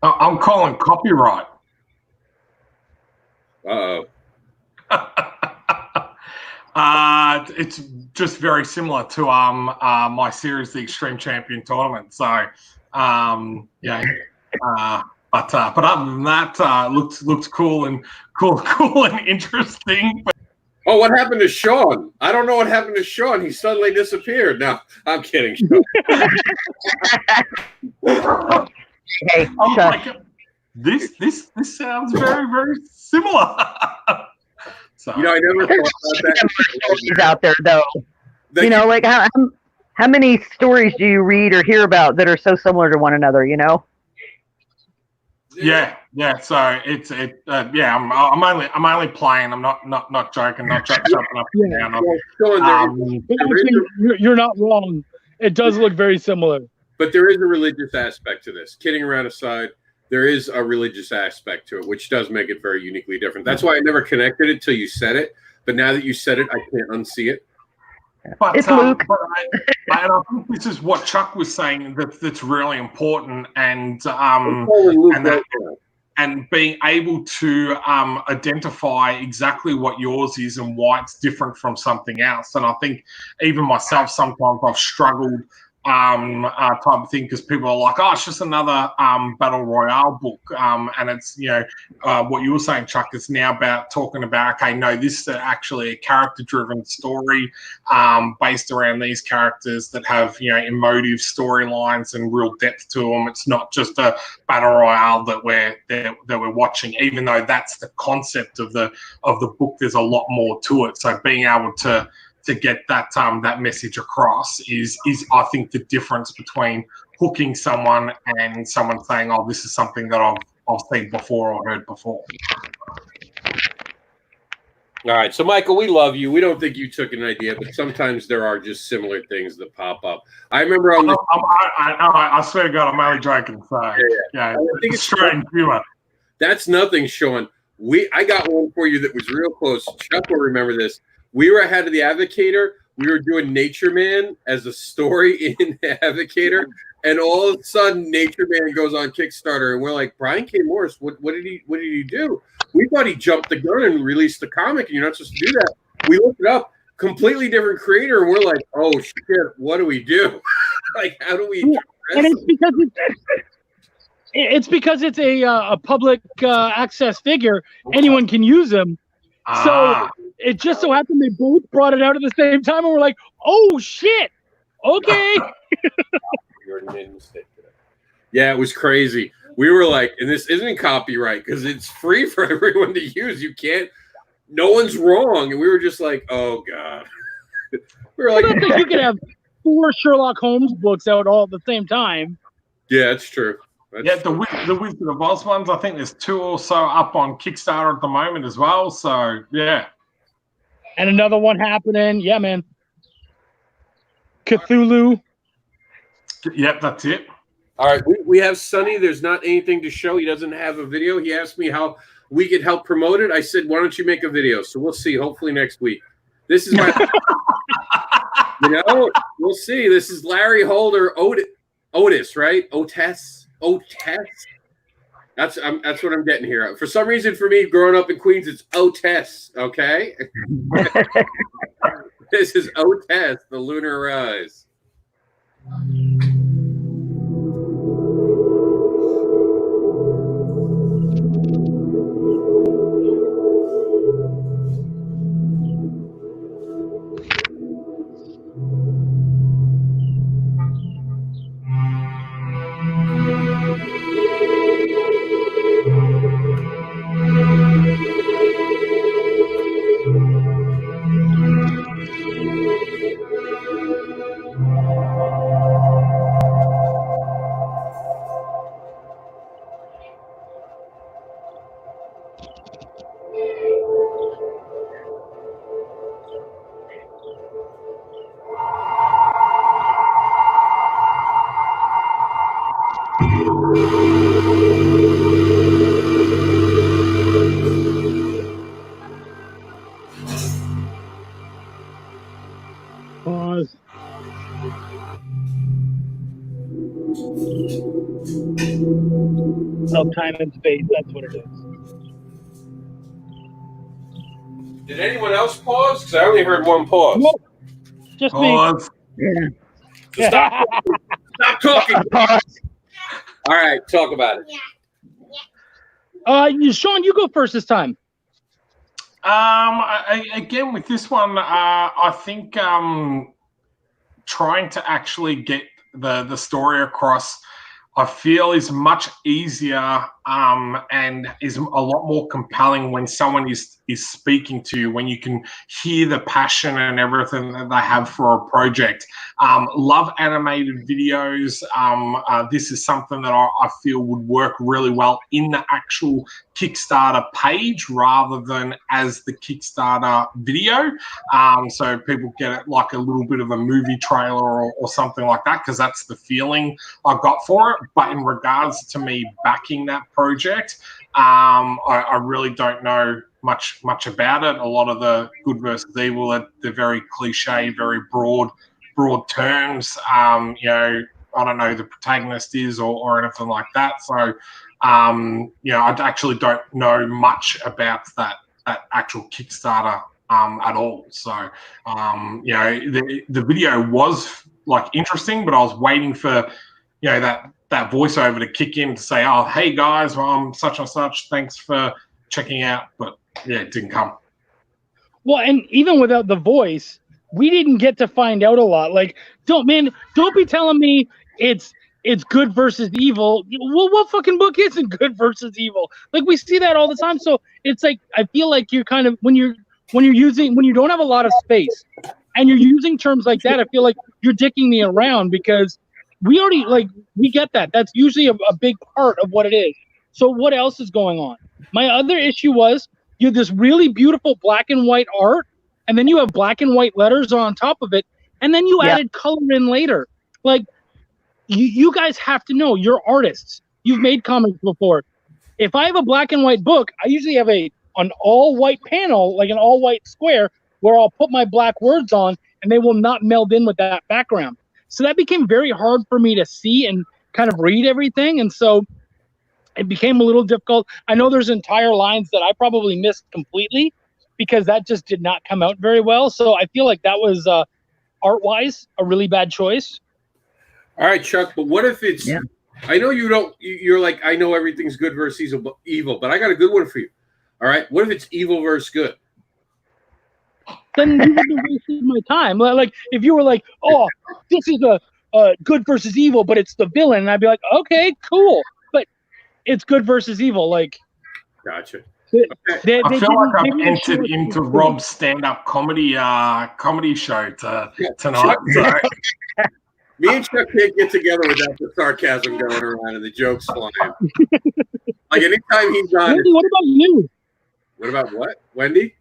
I'm calling copyright. Uh-oh. It's just very similar to my series, the Extreme Champion Tournament. So yeah. But other than that, looked cool and interesting. Oh, what happened to Sean? I don't know what happened to Sean. He suddenly disappeared. No, I'm kidding, Sean. Hey, like, this sounds very, very similar. So, I never thought about that. Stories out there, though. Like how many stories do you read or hear about that are so similar to one another? Yeah. So I'm only playing. I'm not joking. Not jumping up and down. You're not wrong. It does look very similar. But there is a religious aspect to this. Kidding around aside, there is a religious aspect to it, which does make it very uniquely different. That's why I never connected it till you said it. But now that you said it, I can't unsee it. But, it's Luke. I think this is what Chuck was saying that's really important, and being able to identify exactly what yours is and why it's different from something else. And I think even myself, sometimes I've struggled type of thing, because people are like, oh, it's just another battle royale book, and it's what you were saying, Chuck. It's now about talking about, okay, no, this is actually a character-driven story based around these characters that have emotive storylines and real depth to them. It's not just a battle royale that we're watching, even though that's the concept of the book. There's a lot more to it. So being able to get that message across is I think the difference between hooking someone and someone saying, oh, this is something that I've seen before or heard before. All right, so Michael, we love you. We don't think you took an idea, but sometimes there are just similar things that pop up. I remember on the I swear to God, I'm only joking. So yeah, I think it's strange humor. That's nothing, Sean. I got one for you that was real close. Chuck will remember this. We were ahead of the Advocator. We were doing Nature Man as a story in the Advocator, and all of a sudden, Nature Man goes on Kickstarter, and we're like, Brian K. Morris, what did he do? We thought he jumped the gun and released the comic, and you're not supposed to do that. We looked it up, completely different creator, and we're like, oh shit, what do we do? Like, how do we? And it's because it's a public access figure. Anyone can use them. So it just so happened they both brought it out at the same time, and we're like, "Oh shit, okay." You already made a mistake today. Yeah, it was crazy. We were like, and this isn't copyright because it's free for everyone to use. You can't. No one's wrong, and we were just like, "Oh god." We were like, I don't think you could have 4 Sherlock Holmes books out all at the same time. Yeah, it's true. The Wizard of Oz ones, I think there's 2 also up on Kickstarter at the moment as well. So, yeah. And another one happening. Yeah, man. Cthulhu. Yep, that's it. All right, we have Sonny. There's not anything to show. He doesn't have a video. He asked me how we could help promote it. I said, why don't you make a video? So we'll see, hopefully next week. This is my, we'll see. This is Larry Holder, Otis, right? Otis. That's what I'm getting here. For some reason, for me, growing up in Queens, it's Otis. Okay, this is Otis, the Lunar Rise. Pause. Of time and space. That's what it is. Did anyone else pause? Because I only heard one pause. Nope. Just Pause. me. So stop talking. All right, talk about it. Sean, you go first this time. Again, with this one, I think trying to actually get the story across, I feel is much easier and is a lot more compelling when someone is speaking to you, when you can hear the passion and everything that they have for a project. Love animated videos. This is something that I feel would work really well in the actual Kickstarter page rather than as the Kickstarter video. So people get it like a little bit of a movie trailer or something like that, because that's the feeling I got for it. But in regards to me backing that project, I really don't know much about it. A lot of the good versus evil, they're very cliche, very broad terms. I don't know who the protagonist is or anything like that. So, I actually don't know much about that actual Kickstarter at all. So, the video was like interesting, but I was waiting for, you know, that voiceover to kick in to say, oh, hey guys, well, I'm such and such. Thanks for checking out. But yeah, it didn't come. Well, and even without the voice, we didn't get to find out a lot. Like, don't be telling me it's good versus evil. Well, what fucking book isn't good versus evil? Like, we see that all the time. So it's like, I feel like you're kind of when you don't have a lot of space and you're using terms like that, I feel like you're dicking me around, because we already, like, we get that. That's usually a big part of what it is. So what else is going on? My other issue was, you have this really beautiful black and white art, and then you have black and white letters on top of it, and then you added color in later. Like, you guys have to know, you're artists. You've made comics before. If I have a black and white book, I usually have an all white panel, like an all white square, where I'll put my black words on, and they will not meld in with that background. So that became very hard for me to see and kind of read everything, and so it became a little difficult. I know there's entire lines that I probably missed completely because that just did not come out very well. So I feel like that was art-wise a really bad choice. All right, Chuck, but what if it's I know you're like, I know everything's good versus evil, but I got a good one for you. All right, what if it's evil versus good? Then you would have wasted my time. Like, if you were like, oh, this is a good versus evil, but it's the villain, and I'd be like, okay, cool. It's good versus evil. Like, gotcha. I feel like I've entered into Rob's stand-up comedy show tonight. So. Me and Chuck can't get together without the sarcasm going around and the jokes flying. Like, anytime he's on. Wendy, what about you? What about what? Wendy?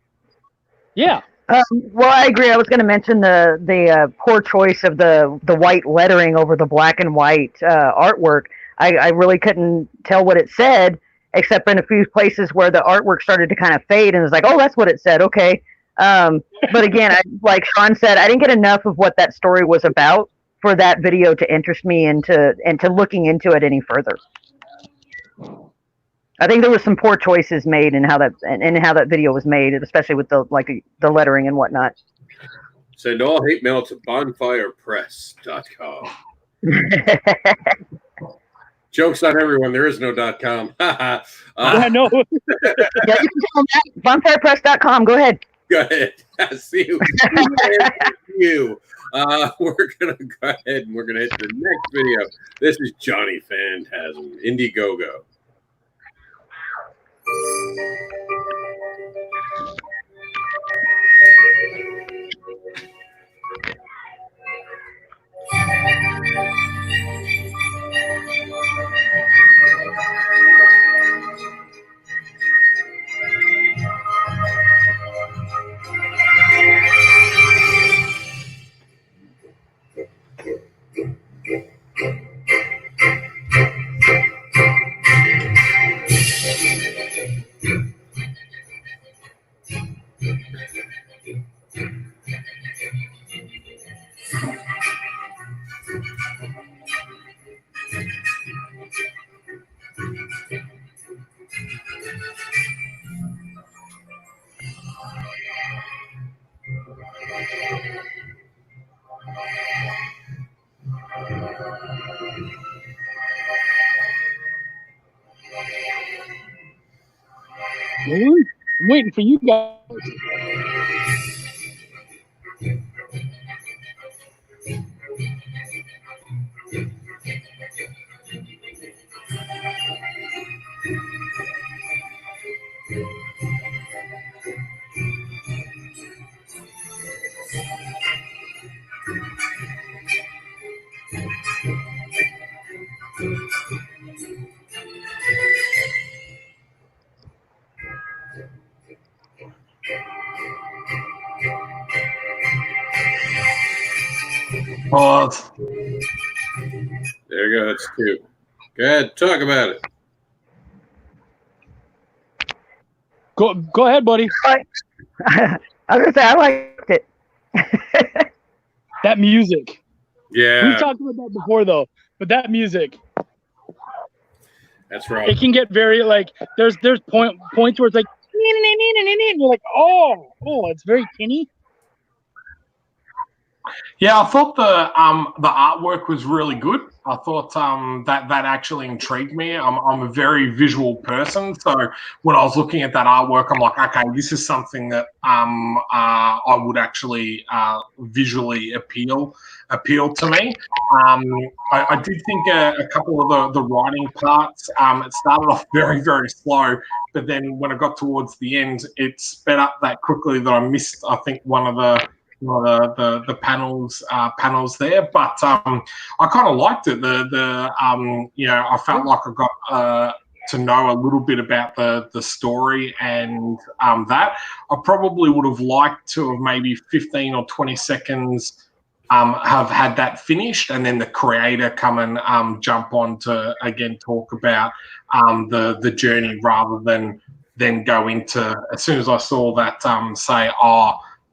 Yeah. Well, I agree. I was going to mention the poor choice of the white lettering over the black and white artwork. I really couldn't tell what it said, except in a few places where the artwork started to kind of fade, and it was like, oh, that's what it said. Okay. But again, like Sean said, I didn't get enough of what that story was about for that video to interest me into looking into it any further. I think there was some poor choices made in how that video was made, especially with the lettering and whatnot. Send all hate mail to bonfirepress.com. Joke's on everyone. There is no .com. I Yeah, know. you can tell them that. Bonfirepress.com. Go ahead. Go ahead. See you. We're going to go ahead and we're going to hit the next video. This is Johnny Phantasm, Indiegogo. I'm waiting for you guys. Pause. There you go. That's cute. Go ahead. Talk about it. Go ahead, buddy. I was going to say, I liked it. That music. Yeah. We talked about that before, though. But that music. That's right. It can get very, like, there's points where it's like, and you're like, oh, it's very tinny. Yeah, I thought the artwork was really good. I thought that actually intrigued me. I'm a very visual person, so when I was looking at that artwork, I'm like, okay, this is something that I would actually visually appeal to me. I did think a couple of the writing parts. It started off very, very slow, but then when I got towards the end, it sped up that quickly that I missed, I think, one of the panels there. But I kind of liked it. I felt like I got to know a little bit about the story and that. I probably would have liked to have maybe 15 or 20 seconds have had that finished, and then the creator come and jump on to again talk about the journey, rather than go into, as soon as I saw that say, hey,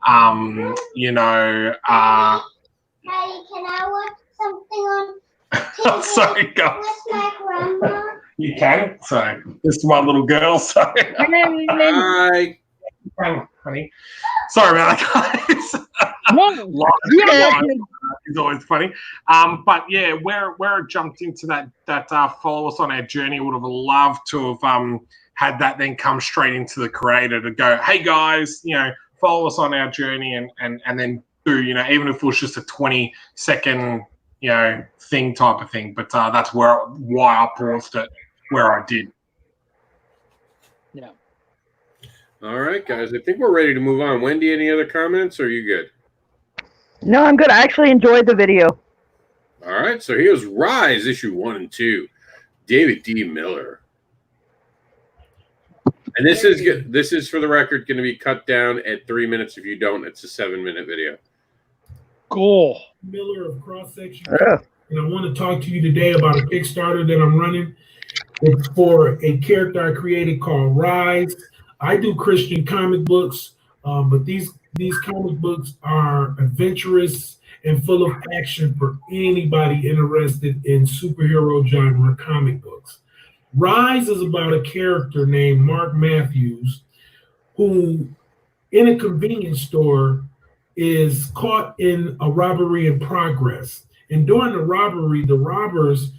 can I watch something on TV? Sorry, guys. With my grandma? You can. So this is my little girl. So Hi, honey. Sorry about that, guys. It's always funny. But yeah, where it jumped into that follow us on our journey, would have loved to have had that then come straight into the creator to go, hey guys, follow us on our journey, and then do, even if it was just a 20-second thing type of thing. But that's why I paused it where I did. Yeah. All right, guys. I think we're ready to move on. Wendy, any other comments, or are you good? No, I'm good. I actually enjoyed the video. All right. So here's Rise, issue 1 and 2. David D. Miller. And this is for the record going to be cut down at 3 minutes. If you don't, it's a 7-minute video. Cool. Miller of Cross Section. And I want to talk to you today about a Kickstarter that I'm running. It's for a character I created called Rise. I do Christian comic books, but these comic books are adventurous and full of action for anybody interested in superhero genre comic books. Rise is about a character named Mark Matthews who, in a convenience store, is caught in a robbery in progress. And during the robbery, the robbers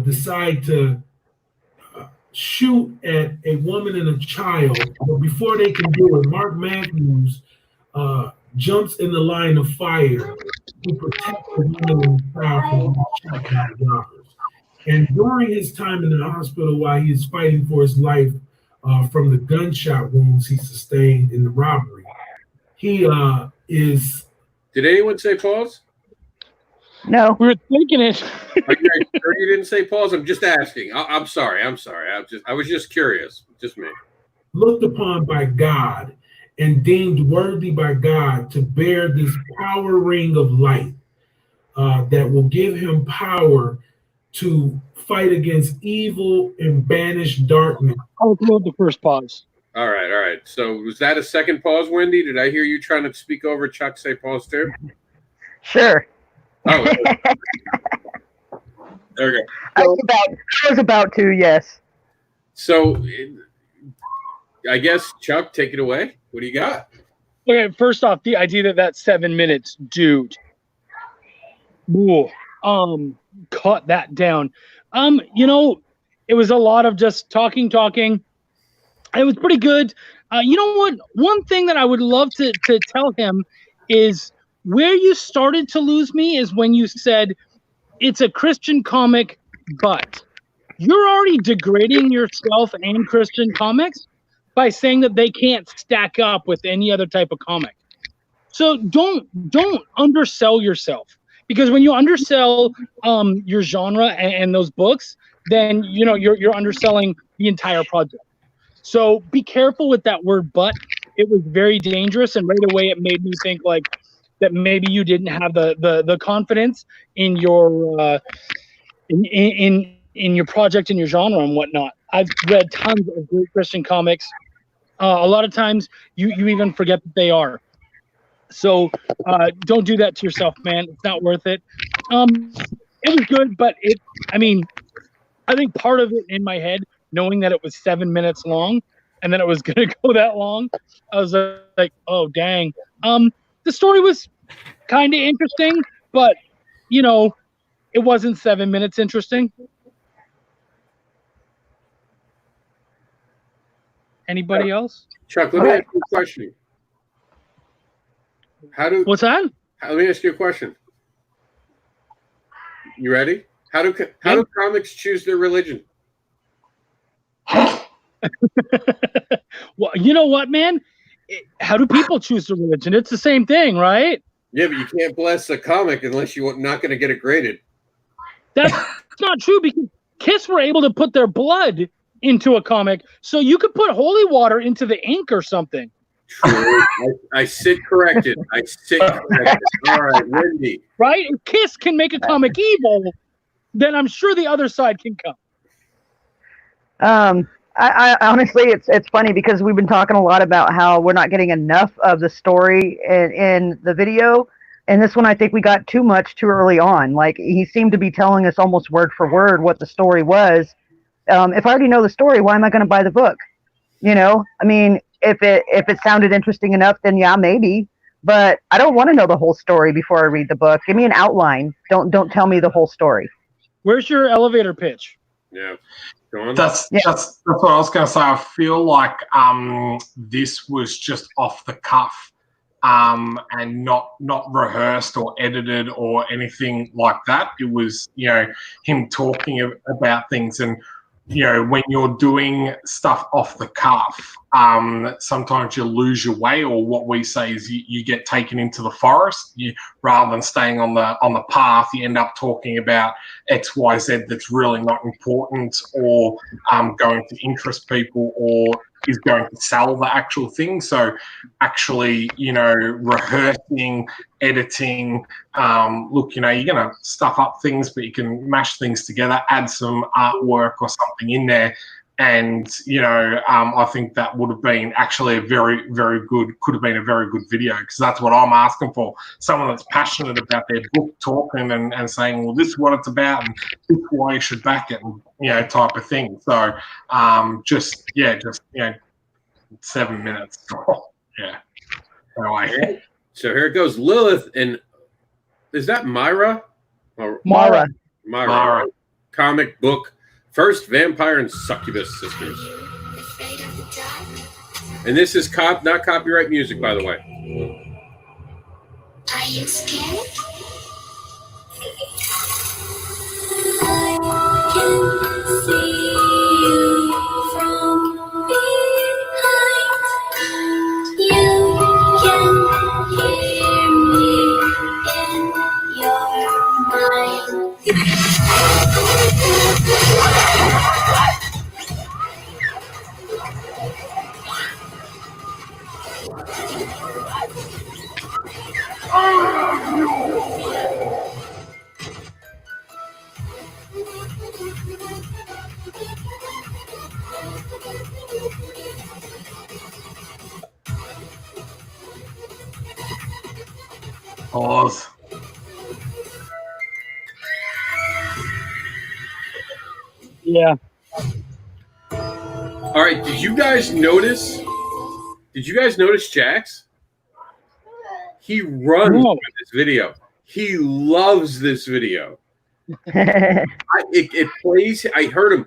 decide to shoot at a woman and a child. But before they can do it, Mark Matthews jumps in the line of fire to protect the woman and the child from being shot by the robbers. And during his time in the hospital, while he is fighting for his life from the gunshot wounds he sustained in the robbery, he is... Did anyone say pause? No. We were thinking it. Are you sure you didn't say pause? I'm just asking. I'm sorry. I was just curious. Just me. Looked upon by God and deemed worthy by God to bear this power ring of light that will give him power to fight against evil and banish darkness. I'll upload the first pause. All right. So was that a second pause, Wendy? Did I hear you trying to speak over Chuck say pause too? Sure. Oh, there we go. I was about to, yes. So I guess, Chuck, take it away. What do you got? Okay, first off, the idea that's 7 minutes, dude. Ooh, cut that down. It was a lot of just talking. It was pretty good. You know what? One thing that I would love to tell him is where you started to lose me is when you said it's a Christian comic, but you're already degrading yourself and Christian comics by saying that they can't stack up with any other type of comic. So don't undersell yourself, because when you undersell your genre and those books, then you're underselling the entire project. So be careful with that word, but it was very dangerous, and right away it made me think like that maybe you didn't have the confidence in your in your project and your genre and whatnot. I've read tons of great Christian comics. A lot of times you even forget that they are. So don't do that to yourself, man. It's not worth it. It was good, but I think part of it in my head, knowing that it was 7 minutes long and then it was going to go that long, I was like, oh, dang. The story was kind of interesting, but you know, it wasn't 7 minutes interesting. Anybody else? Chuck, let me ask you a question. What's that? Let me ask you a question. You ready? How do comics choose their religion? Well, you know what, man? How do people choose their religion? It's the same thing, right? Yeah, but you can't bless a comic unless you're not going to get it graded. That's not true, because Kiss were able to put their blood into a comic, so you could put holy water into the ink or something. True. I sit corrected. All right, Wendy. Right? If Kiss can make a comic evil, then I'm sure the other side can come. I honestly, it's funny because we've been talking a lot about how we're not getting enough of the story in the video, and this one I think we got too much too early on. Like, he seemed to be telling us almost word for word what the story was. If I already know the story, why am I going to buy the book? You know, I mean, if it sounded interesting enough, then yeah, maybe. But I don't want to know the whole story before I read the book. Give me an outline. Don't tell me the whole story. Where's your elevator pitch? Yeah. Go on. That's what I was going to say. I feel like this was just off the cuff, and not rehearsed or edited or anything like that. It was, you know, him talking about things. And you know, when you're doing stuff off the cuff, sometimes you lose your way, or what we say is you get taken into the forest. Rather than staying on the path, you end up talking about X, Y, Z that's really not important, or going to interest people, or is going to sell the actual thing. So actually, you know, rehearsing, editing, look, you know, you're going to stuff up things, but you can mash things together, add some artwork or something in there. And, you know, I think that would have been actually a very, very good, could have been a very good video, because that's what I'm asking for. Someone that's passionate about their book, talking and saying, well, this is what it's about, and this is why you should back it, and, you know, type of thing. So just, you know, 7 minutes. Yeah. Anyway. So here it goes. Lilith, and is that Myra? Mara. Comic book. First Vampire and Succubus Sisters. And this is not copyright music, by the way. Are you scared? I can see you from behind. You can hear me in your mind. Pause. Yeah. All right. Did you guys notice Jax? He runs with this video. He loves this video. It plays. I heard him.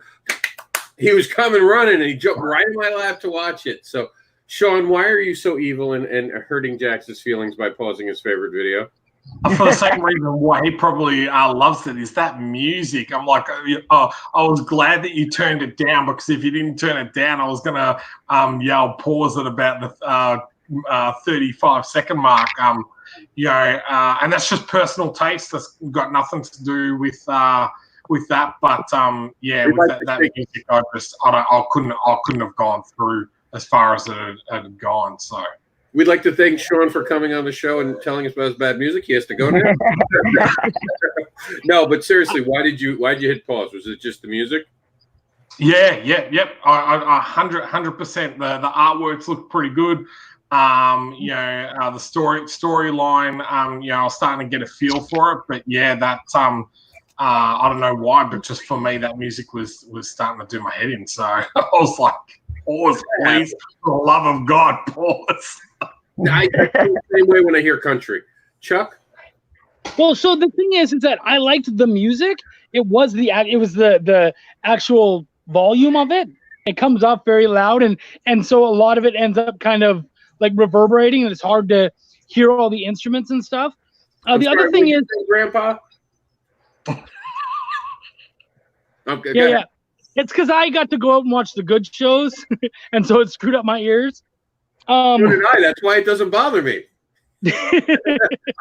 He was coming running, and he jumped right in my lap to watch it. So, Sean, why are you so evil and hurting Jax's feelings by pausing his favorite video? For the same reason why he probably loves it, is that music. I'm like, I was glad that you turned it down, because if you didn't turn it down, I was going to yell pause at about the 35-second mark. You know, and that's just personal taste. That's got nothing to do with that. But yeah, with that music, I couldn't have gone through as far as it had gone. So. We'd like to thank Sean for coming on the show and telling us about his bad music. He has to go now. No, but seriously, why'd you hit pause? Was it just the music? Yeah, yep. 100%. The artworks look pretty good. You know, the storyline. You know, I was starting to get a feel for it. But yeah, that I don't know why, but just for me, that music was starting to do my head in. So I was like, pause, please, for the love of God, pause. I feel the same way when I hear country. Chuck? Well, so the thing is that I liked the music. It was the actual volume of it. It comes off very loud, and so a lot of it ends up kind of like reverberating, and it's hard to hear all the instruments and stuff. The other thing is, Grandpa. Okay, yeah. It's because I got to go out and watch the good shows, and so it screwed up my ears. So did I. That's why it doesn't bother me.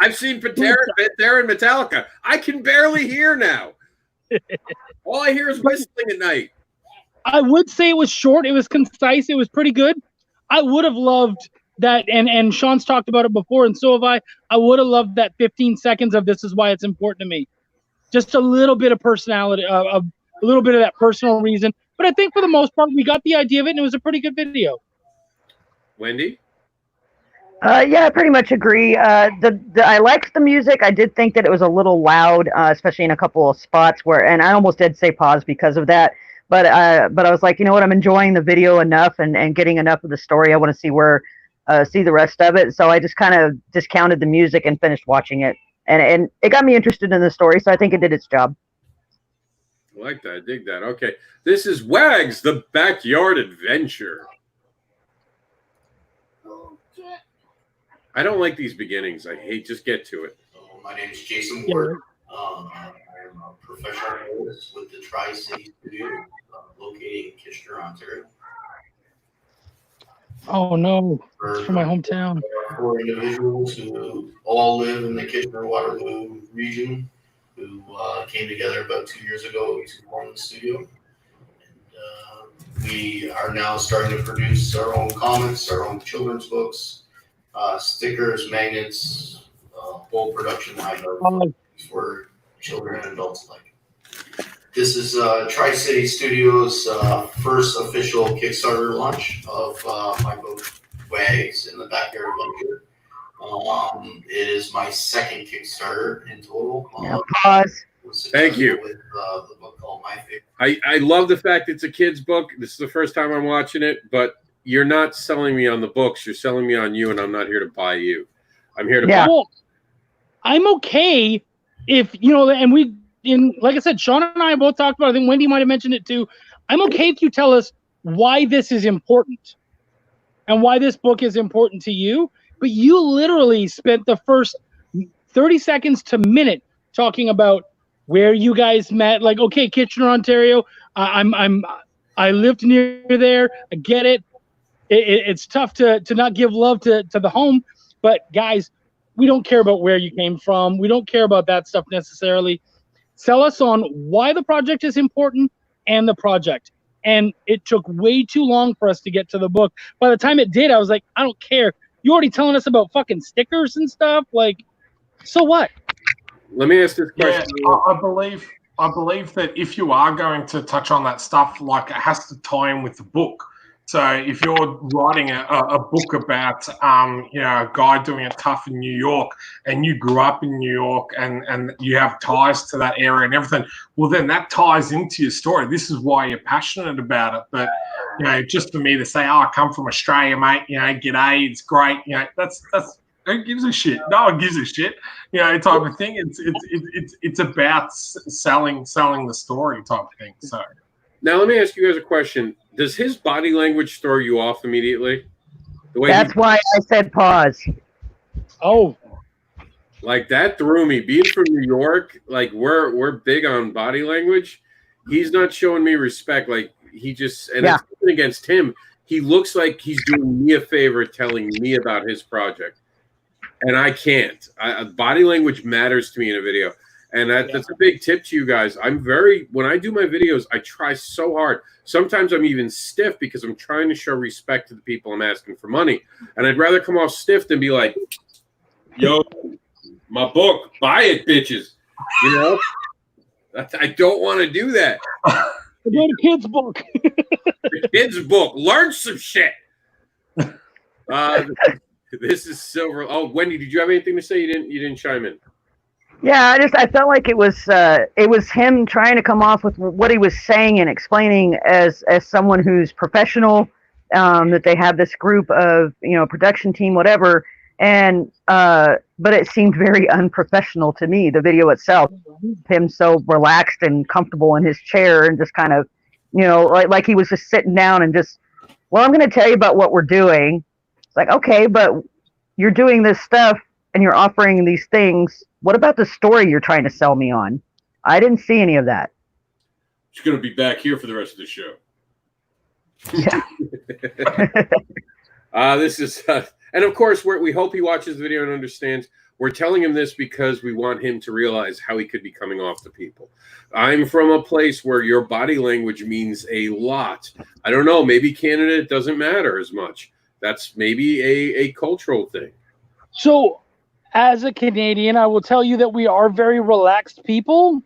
I've seen Pantera and Metallica. I can barely hear now. All I hear is whistling at night. I would say it was short. It was concise. It was pretty good. I would have loved that, and Sean's talked about it before, and so have I. I would have loved that 15 seconds of "This is why it's important to me." Just a little bit of personality, a little bit of that personal reason. But I think for the most part, we got the idea of it, and it was a pretty good video. Wendy? Yeah, I pretty much agree. I liked the music. I did think that it was a little loud, especially in a couple of spots and I almost did say pause because of that. But I was like, you know what? I'm enjoying the video enough and getting enough of the story. I want to see the rest of it. So I just kind of discounted the music and finished watching it. And it got me interested in the story, so I think it did its job. I like that. I dig that. Okay. This is Wags, the Backyard Adventure. I don't like these beginnings. I hate. Just get to it. My name is Jason Ward. I'm a professional artist with the Tri-City Studio, located in Kitchener, Ontario. Oh no, it's from my hometown. 4 individuals who all live in the Kitchener-Waterloo region who came together about 2 years ago to form the studio. And we are now starting to produce our own comics, our own children's books, stickers, magnets, whole production line for children and adults alike. This is Tri-City Studios' first official Kickstarter launch of my book, Wags in the Backyard Adventure. It is my second Kickstarter in total. Pause. Thank you. With the book called My Favorite. I love the fact it's a kid's book. This is the first time I'm watching it, but you're not selling me on the books. You're selling me on you, and I'm not here to buy you. I'm here to buy. Well, I'm okay if, and like I said, Sean and I both talked about it. I think Wendy might have mentioned it too. I'm okay if you tell us why this is important and why this book is important to you. But you literally spent the first 30 seconds to minute talking about where you guys met. Like, okay, Kitchener, Ontario. I lived near there. I get it. It's tough to not give love to the home, but guys, we don't care about where you came from. We don't care about that stuff necessarily. Sell us on why the project is important and the project. And it took way too long for us to get to the book. By the time it did, I was like, I don't care. You're already telling us about fucking stickers and stuff. Like, so what? Let me ask this question. Yeah, I believe that if you are going to touch on that stuff, like it has to tie in with the book. So if you're writing a book about, a guy doing it tough in New York, and you grew up in New York, and you have ties to that area and everything, well, then that ties into your story. This is why you're passionate about it. But just for me to say, "Oh, I come from Australia, mate," g'day, it's great. That's who gives a shit? No one gives a shit. Type of thing. It's about selling the story type of thing. So. Now, let me ask you guys a question. Does his body language throw you off immediately? That's why I said pause. Oh. Like, that threw me. Being from New York, like, we're big on body language. He's not showing me respect. Like, he just – and it's nothing against him. He looks like he's doing me a favor telling me about his project. And I can't. Body language matters to me in a video. And that's a big tip to you guys. When I do my videos, I try so hard. Sometimes I'm even stiff because I'm trying to show respect to the people I'm asking for money. And I'd rather come off stiff than be like, yo, my book, buy it, bitches. I don't want to do that. About a kid's book. The kid's book. Learn some shit. This is Silver. Oh, Wendy, did you have anything to say? You didn't chime in. Yeah, I felt like it was him trying to come off with what he was saying and explaining as someone who's professional, that they have this group of, production team, whatever, And but it seemed very unprofessional to me, the video itself. Him so relaxed and comfortable in his chair and just kind of, you know, like he was just sitting down and just, well, I'm going to tell you about what we're doing. It's like, okay, but you're doing this stuff and you're offering these things. What about the story you're trying to sell me on? I didn't see any of that. She's going to be back here for the rest of the show. Yeah. This is, and of course, we hope he watches the video and understands. We're telling him this because we want him to realize how he could be coming off to people. I'm from a place where your body language means a lot. I don't know. Maybe Canada, it doesn't matter as much. That's maybe a cultural thing. So, as a Canadian, I will tell you that we are very relaxed people,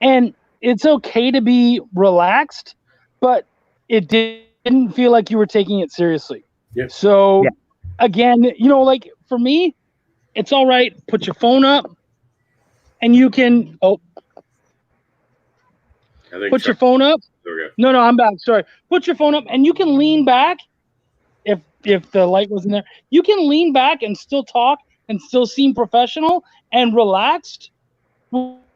and it's okay to be relaxed, but it didn't feel like you were taking it seriously. Yeah. So, again, you know, like for me, it's all right. Put your phone up, and you can. Oh, put your phone up. Okay. No, I'm back. Sorry. Put your phone up, and you can lean back. If the light wasn't there, you can lean back and still talk and still seem professional and relaxed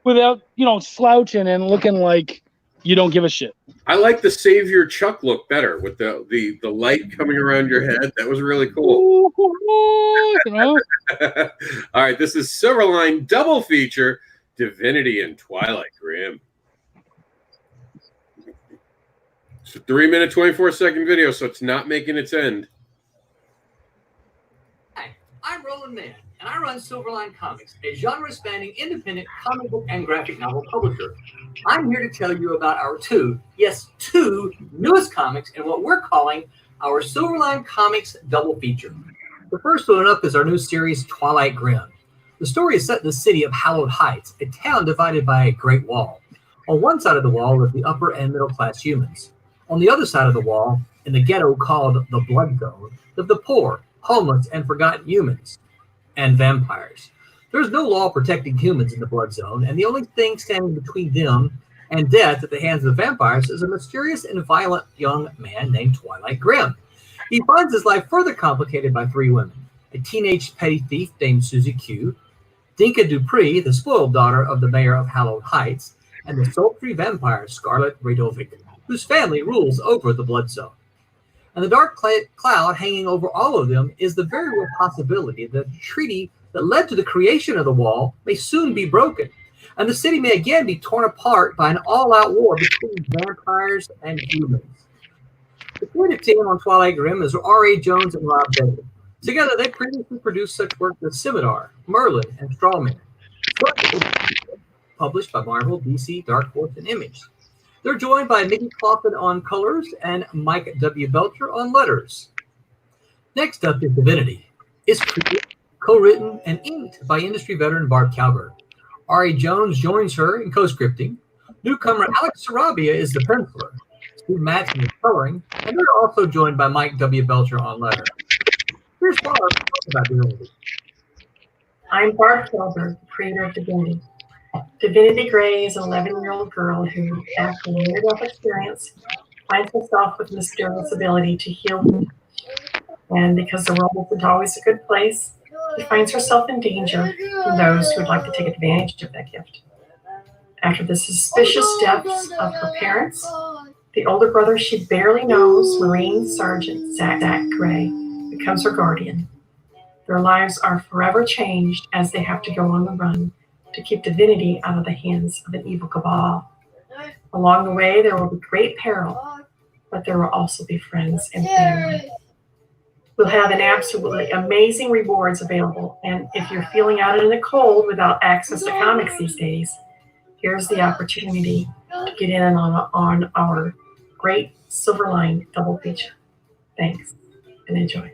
without, you know, slouching and looking like you don't give a shit. I like the Savior Chuck look better with the light coming around your head. That was really cool. You know? All right, this is Silverline double feature, Divinity and Twilight Grim. It's a 3-minute, 24-second video, so it's not making its end. Hi, I'm Roland Mann, and I run Silverline Comics, a genre-spanning independent comic book and graphic novel publisher. I'm here to tell you about our two newest comics and what we're calling our Silverline Comics double feature. The first one up is our new series, Twilight Grim. The story is set in the city of Hallowed Heights, a town divided by a great wall. On one side of the wall live the upper and middle class humans. On the other side of the wall, in the ghetto called the Blood Zone, live the poor, homeless, and forgotten humans and vampires. There's no law protecting humans in the Blood Zone, and the only thing standing between them and death at the hands of the vampires is a mysterious and violent young man named Twilight Grim. He finds his life further complicated by three women: a teenage petty thief named Susie Q, Dinka Dupree, the spoiled daughter of the mayor of Hallowed Heights, and the sultry vampire Scarlet Radovic, whose family rules over the Blood Zone. And the dark cloud hanging over all of them is the very real possibility that the treaty that led to the creation of the wall may soon be broken, and the city may again be torn apart by an all-out war between vampires and humans. The creative team on Twilight Grim is R.A. Jones and Rob David. Together, they previously produced such work as Scimitar, Merlin, and Strawman, published by Marvel, DC, Dark Horse, and Image. They're joined by Mickey Coffin on colors and Mike W. Belcher on letters. Next up is Divinity. It's co-written and inked by industry veteran Barb Calvert. R.A. Jones joins her in co-scripting. Newcomer Alex Sarabia is the penciler. Steve Matson is coloring, and they're also joined by Mike W. Belcher on letters. Here's Barb talking about Divinity. I'm Barb Calvert, creator of Divinity. Divinity Gray is an 11-year-old girl who, after a near-death experience, finds herself with a mysterious ability to heal. And because the world isn't always a good place, she finds herself in danger from those who would like to take advantage of that gift. After the suspicious deaths of her parents, the older brother she barely knows, Marine Sergeant Zach Gray, becomes her guardian. Their lives are forever changed as they have to go on the run to keep Divinity out of the hands of an evil cabal. Along the way, there will be great peril, but there will also be friends and family. We'll have an absolutely amazing rewards available, and if you're feeling out in the cold without access to comics these days, here's the opportunity to get in on our great Silverline double feature. Thanks, and enjoy.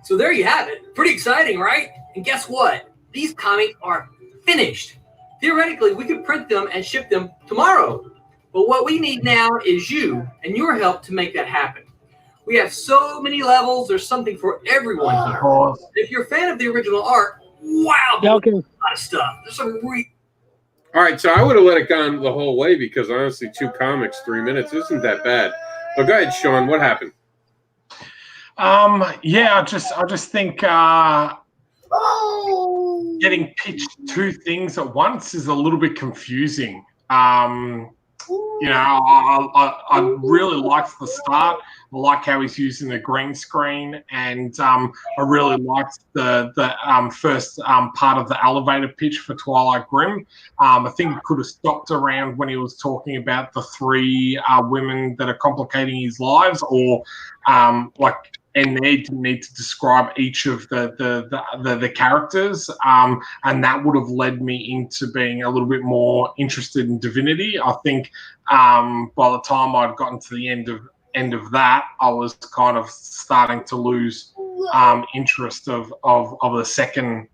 So there you have it. Pretty exciting, right? And guess what? These comics are finished. Theoretically, we could print them and ship them tomorrow. But what we need now is you and your help to make that happen. We have so many levels. There's something for everyone here. If you're a fan of the original art, wow, yeah, okay. A lot of stuff. There's some All right, so I would have let it go the whole way because honestly, 2 comics, 3 minutes isn't that bad. But go ahead, Sean. What happened? Yeah, I just think getting pitched two things at once is a little bit confusing. You know, I really liked the start. I like how he's using the green screen, and I really liked the first part of the elevator pitch for Twilight Grim. I think he could have stopped around when he was talking about the three women that are complicating his lives, or and they didn't need to describe each of the characters, and that would have led me into being a little bit more interested in Divinity. I think by the time I'd gotten to the end of that, I was kind of starting to lose interest of the second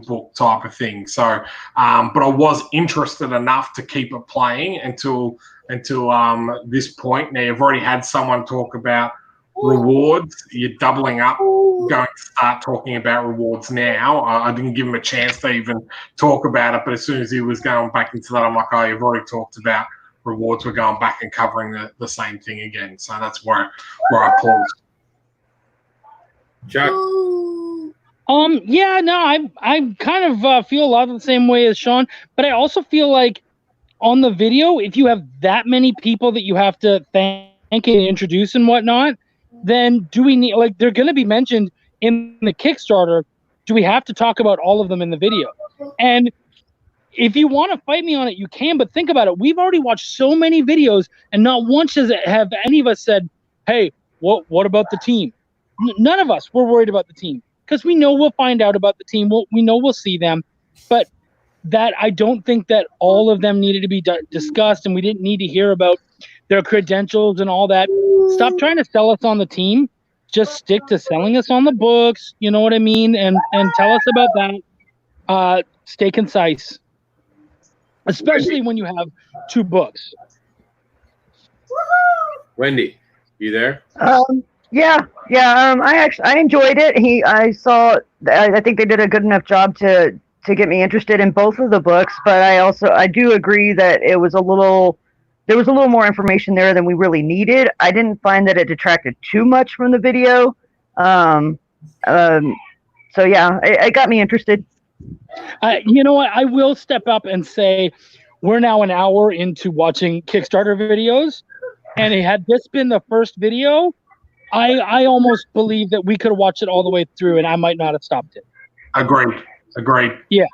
book type of thing. So, but I was interested enough to keep it playing until this point. Now you've already had someone talk about rewards. You're doubling up, going to start talking about rewards now. I didn't give him a chance to even talk about it, but as soon as he was going back into that, I'm like, oh, you've already talked about rewards. We're going back and covering the same thing again. So that's where I paused. Chuck? Yeah, no, I kind of feel a lot of the same way as Sean, but I also feel like on the video, if you have that many people that you have to thank and introduce and whatnot, then do we need, like, they're going to be mentioned in the Kickstarter. Do we have to talk about all of them in the video? And if you want to fight me on it, you can, but think about it. We've already watched so many videos, and not once have any of us said, hey, what about the team? None of us were worried about the team, because we know we'll find out about the team. We know we'll see them, but that I don't think that all of them needed to be discussed, and we didn't need to hear about their credentials and all that. Stop trying to sell us on the team. Just stick to selling us on the books. You know what I mean? And tell us about that. Stay concise, especially when you have two books. Wendy, you there? Yeah. I enjoyed it. I think they did a good enough job to get me interested in both of the books, but I do agree that there was a little more information there than we really needed. I didn't find that it detracted too much from the video. So yeah, it got me interested. You know what? I will step up and say we're now an hour into watching Kickstarter videos, and had this been the first video, I almost believe that we could have watched it all the way through, and I might not have stopped it. Agreed. Yeah.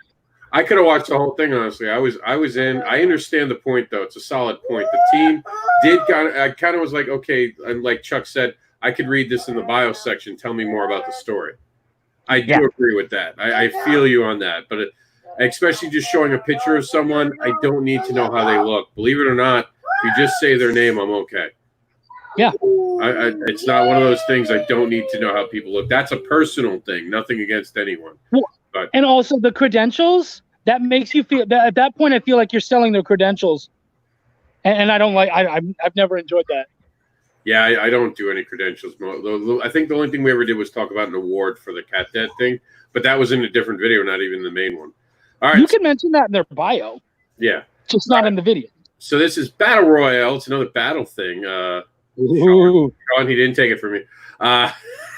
I could have watched the whole thing, honestly. I was in. I understand the point, though. It's a solid point. The team did I kind of was like, okay, and like Chuck said, I could read this in the bio section. Tell me more about the story. I do agree with that. I feel you on that. But especially just showing a picture of someone, I don't need to know how they look. Believe it or not, if you just say their name, I'm okay. Yeah. It's not one of those things I don't need to know how people look. That's a personal thing. Nothing against anyone. But, and also the credentials, that makes you feel that at that point, I feel like you're selling their credentials. And I don't like, I've never enjoyed that. Yeah, I don't do any credentials. I think the only thing we ever did was talk about an award for the Cat Dad thing, but that was in a different video, not even the main one. All right. You can mention that in their bio. Yeah. Just not in the video. So this is Battle Royale. It's another battle thing. Ooh. Sean, he didn't take it from me.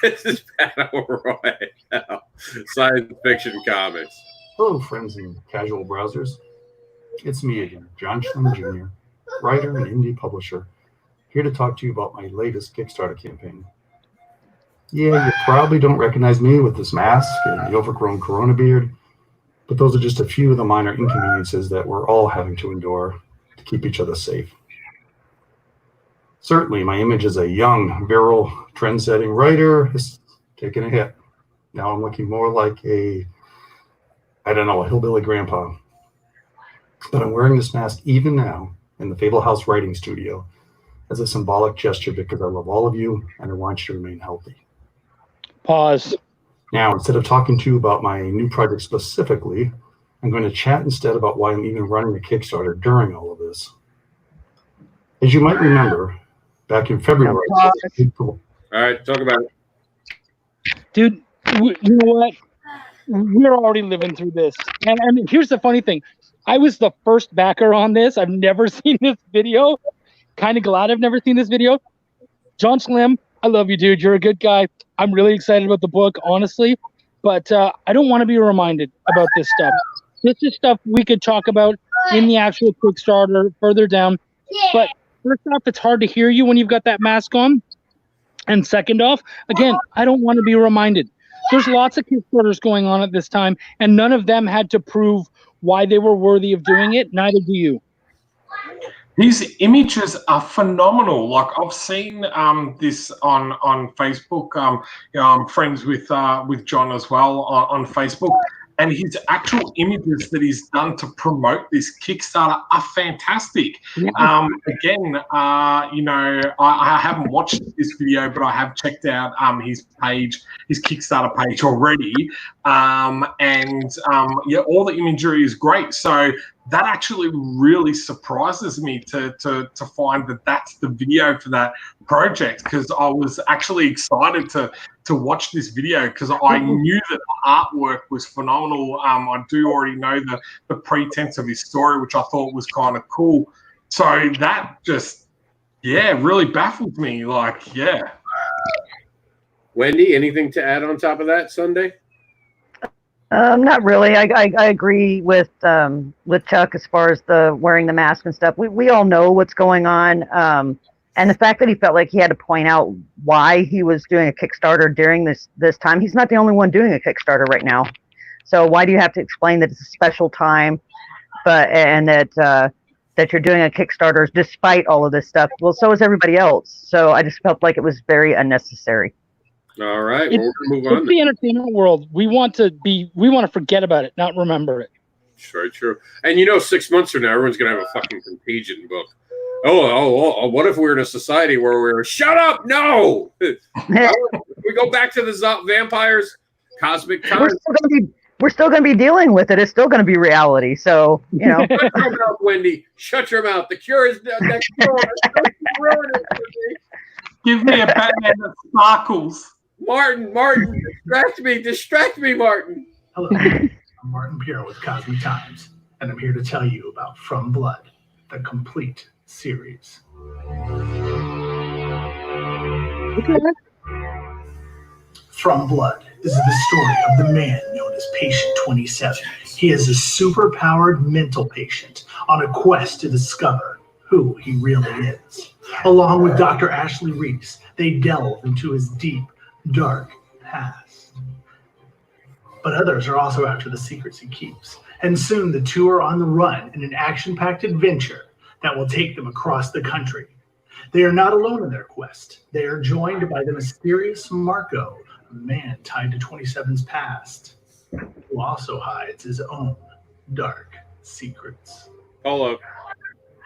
This is Battle Royale. Science fiction comics. Hello, friends and casual browsers. It's me again, John Schlim Jr., writer and indie publisher, here to talk to you about my latest Kickstarter campaign. Yeah, you probably don't recognize me with this mask and the overgrown corona beard, but those are just a few of the minor inconveniences that we're all having to endure to keep each other safe. Certainly, my image as a young, virile, trend-setting writer is taking a hit. Now I'm looking more like a hillbilly grandpa. But I'm wearing this mask even now in the Fable House writing studio as a symbolic gesture because I love all of you and I want you to remain healthy. Pause. Now, instead of talking to you about my new project specifically, I'm going to chat instead about why I'm even running a Kickstarter during all of this. As you might remember, back in February. All right, talk about it. Dude, you know what? We're already living through this. And here's the funny thing. I was the first backer on this. I've never seen this video. Kind of glad I've never seen this video. John Slim, I love you, dude. You're a good guy. I'm really excited about the book, honestly, but I don't want to be reminded about this stuff. This is stuff we could talk about in the actual Kickstarter further down. But first off, it's hard to hear you when you've got that mask on. And second off, again, I don't want to be reminded. There's lots of Kickstarters going on at this time, and none of them had to prove why they were worthy of doing it. Neither do you. These images are phenomenal. Like I've seen this on Facebook. I'm friends with John as well on Facebook, and his actual images that he's done to promote this Kickstarter are fantastic. Yeah. Again, I haven't watched this video, but I have checked out his page, his Kickstarter page already, all the imagery is great. So that actually really surprises me to find that that's the video for that project, because I was actually excited to watch this video because I knew that the artwork was phenomenal. I do already know the pretense of his story, which I thought was kind of cool. So that just, really baffled me. Like, yeah. Wendy, anything to add on top of that, Sunday? Not really. I agree with Chuck as far as the wearing the mask and stuff. We all know what's going on, and the fact that he felt like he had to point out why he was doing a Kickstarter during this time. He's not the only one doing a Kickstarter right now, so why do you have to explain that it's a special time, and that you're doing a Kickstarter despite all of this stuff? Well, so is everybody else. So I just felt like it was very unnecessary. All right, well, we're going to move on. It's the entertainment world. We want to forget about it, not remember it. Sure, true. And 6 months from now, everyone's going to have a fucking Contagion book. Oh, what if we're in a society where we're, shut up, no! We go back to the vampires, cosmic time. We're still going to be dealing with it. It's still going to be reality. So, Shut your mouth, Wendy. Shut your mouth. The cure is next door. Give me a Batman that sparkles. Martin, distract me, Martin. Hello, I'm Martin Pierre with Cosmic Times, and I'm here to tell you about From Blood, the complete series. From Blood is the story of the man known as Patient 27. He is a super-powered mental patient on a quest to discover who he really is. Along with Dr. Ashley Reese, they delve into his deep, dark past. But others are also after the secrets he keeps, and soon the two are on the run in an action-packed adventure that will take them across the country. They are not alone in their quest. They are joined by the mysterious Marco, a man tied to 27's past, who also hides his own dark secrets. Hello.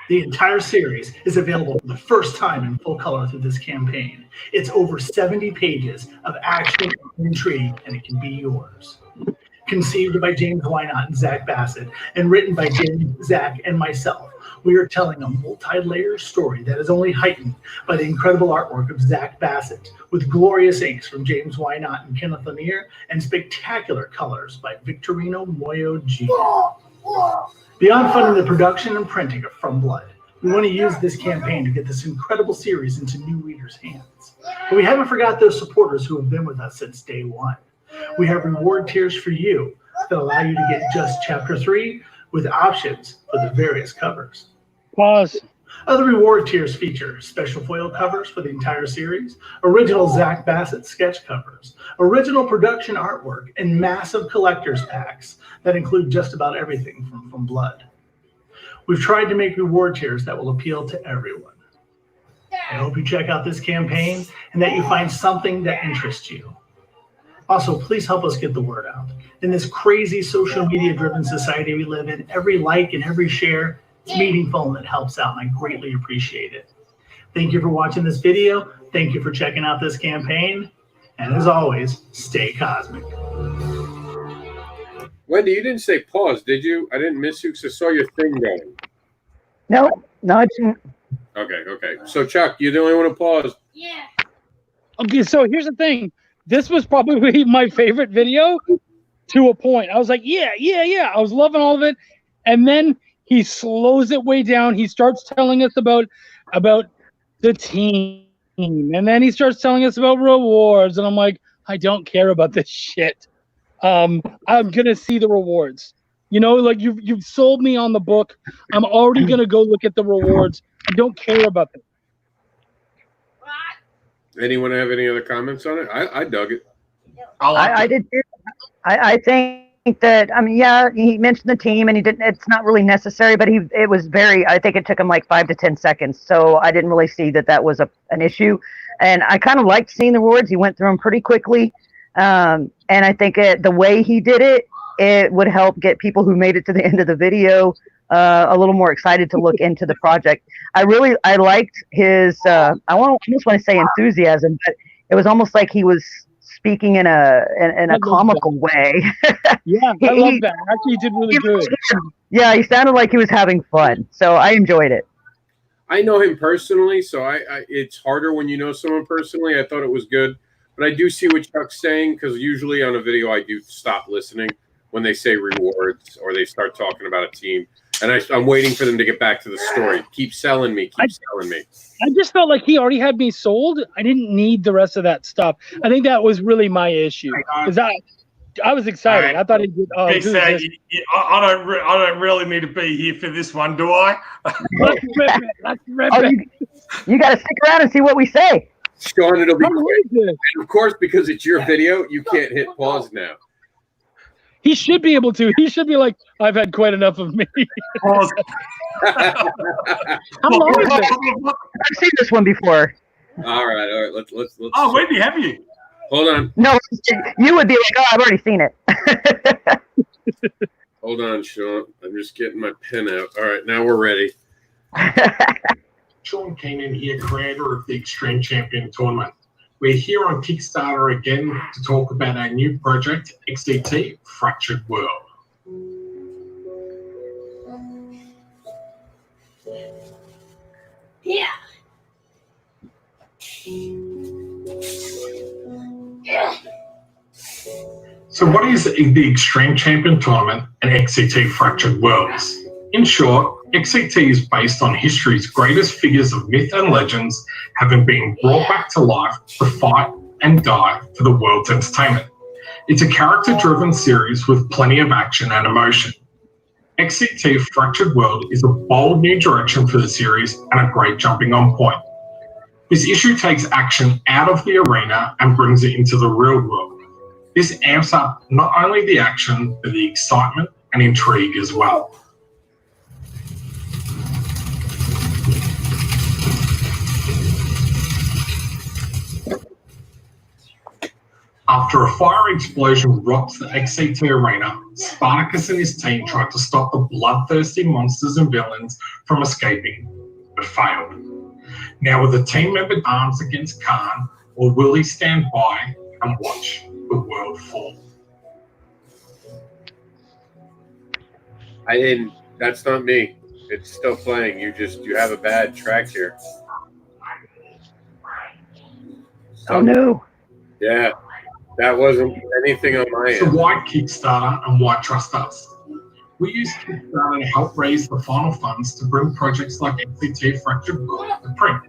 The entire series is available for the first time in full color through this campaign. It's over 70 pages of action and intrigue, and it can be yours. Conceived by James Wynott and Zach Bassett, and written by James, Zach, and myself, we are telling a multi-layer story that is only heightened by the incredible artwork of Zach Bassett, with glorious inks from James Wynott and Kenneth Lanier, and spectacular colors by Victorino Moyo G. Beyond funding the production and printing of From Blood, we want to use this campaign to get this incredible series into new readers' hands. But we haven't forgot those supporters who have been with us since day one. We have reward tiers for you that allow you to get just Chapter 3 with options for the various covers. Pause. Other reward tiers feature special foil covers for the entire series, original Zach Bassett sketch covers, original production artwork, and massive collector's packs that include just about everything from Blood. We've tried to make reward tiers that will appeal to everyone. I hope you check out this campaign and that you find something that interests you. Also, please help us get the word out. In this crazy social media-driven society we live in, every like and every share is meaningful and it helps out, and I greatly appreciate it. Thank you for watching this video. Thank you for checking out this campaign. And as always, stay cosmic. Wendy, you didn't say pause, did you? I didn't miss you because I saw your thing going. No, I didn't. Okay. So, Chuck, you're the only one who paused. Yeah. Okay, so here's the thing. This was probably my favorite video to a point. I was like, yeah. I was loving all of it. And then he slows it way down. He starts telling us about the team And then he starts telling us about rewards, and I'm like, I don't care about this shit. I'm gonna see the rewards. You know, like you've sold me on the book. I'm already gonna go look at the rewards. I don't care about them. Anyone have any other comments on it? I dug it. I did too. I think that, I mean, yeah, he mentioned the team and he didn't, it's not really necessary, but it was very, I think it took him like 5 to 10 seconds. So I didn't really see that was an issue. And I kind of liked seeing the rewards. He went through them pretty quickly. And I think the way he did it, it would help get people who made it to the end of the video a little more excited to look into the project. I liked his, I almost want to say enthusiasm, but it was almost like he was speaking in a comical way. Yeah, I love that. Actually, he did really good. Yeah, he sounded like he was having fun, so I enjoyed it. I know him personally, so I it's harder when you know someone personally. I thought it was good, but I do see what Chuck's saying, because usually on a video I do stop listening when they say rewards or they start talking about a team, and I'm waiting for them to get back to the story. Keep selling me. Keep selling me. I just felt like he already had me sold. I didn't need the rest of that stuff. I think that was really my issue, because I was excited. I thought he did. Oh, I don't really need to be here for this one, do I? Let's rip it. You got to stick around and see what we say. Sean, it'll be quick. And of course, because it's your video, you can't hit pause now. He should be able to. He should be like, I've had quite enough of me. How long is it? I've seen this one before. All right. Let's. Oh, Wendy, have you? Hold on. No, you would be like, oh, I've already seen it. Hold on, Sean. I'm just getting my pen out. All right, now we're ready. Sean Keenan here, creator of the Extreme Champion Tournament. We're here on Kickstarter again to talk about our new project, XCT Fractured World. Yeah. So what is the Extreme Champion Tournament and XCT Fractured Worlds? In short, XCT is based on history's greatest figures of myth and legends having been brought back to life to fight and die for the world's entertainment. It's a character-driven series with plenty of action and emotion. XCT Fractured World is a bold new direction for the series and a great jumping-on point. This issue takes action out of the arena and brings it into the real world. This amps up not only the action, but the excitement and intrigue as well. After a fire explosion rocks the XCT arena, Spartacus and his team tried to stop the bloodthirsty monsters and villains from escaping, but failed. Now with a team member arms against Khan, or will he stand by and watch the world fall? I didn't. That's not me. It's still playing. You have a bad track here. Oh no. Yeah. That wasn't anything on my end. So why Kickstarter and why trust us? We use Kickstarter to help raise the final funds to bring projects like XCT Fractured World to print.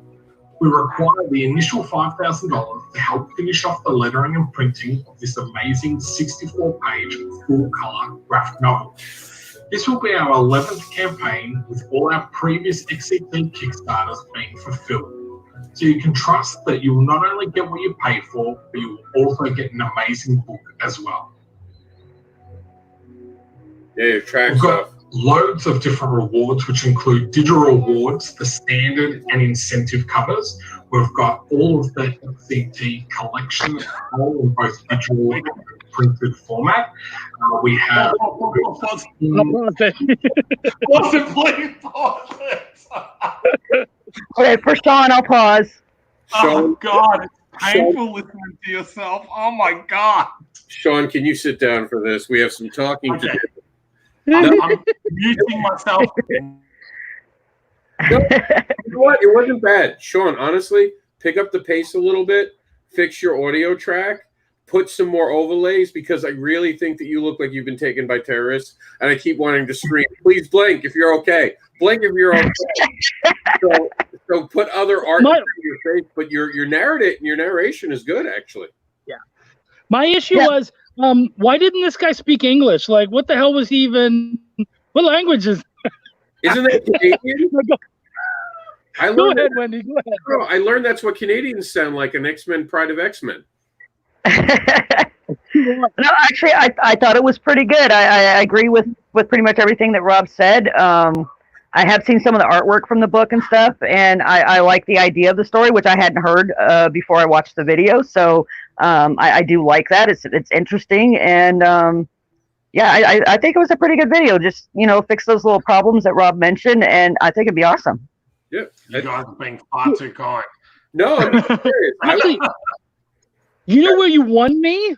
We require the initial $5,000 to help finish off the lettering and printing of this amazing 64-page full-color graphic novel. This will be our 11th campaign, with all our previous XCT Kickstarters being fulfilled. So you can trust that you will not only get what you pay for, but you will also get an amazing book as well. Yeah, your track's We've got off. loads of different rewards, which include digital awards, the standard and incentive covers. We've got all of the XCT collection, all in both digital and printed format. We have... Pause it. Pause it, please. Pause it. Okay, for Sean, I'll pause. Oh, God. It's painful listening to yourself. Oh, my God. Sean, can you sit down for this? We have some talking to do. I'm muting myself. No, you know what? It wasn't bad. Sean, honestly, pick up the pace a little bit, fix your audio track, put some more overlays because I really think that you look like you've been taken by terrorists, and I keep wanting to scream, "Please blink if you're okay. Blink if you're okay." So put other art in your face, but your narration is good actually. Yeah. My issue was, why didn't this guy speak English? Like, what the hell was he even? What language is? Isn't that Canadian? Go ahead, Wendy. Go ahead. Bro, I learned that's what Canadians sound like in X-Men: Pride of X-Men. No, actually, I thought it was pretty good. I agree with pretty much everything that Rob said. I have seen some of the artwork from the book and stuff, and I like the idea of the story, which I hadn't heard before I watched the video. So I do like that. It's interesting, and yeah, I think it was a pretty good video. Just, you know, fix those little problems that Rob mentioned, and I think it'd be awesome. Yeah, you guys are being far too kind. No, I'm serious. Actually, you know where you won me?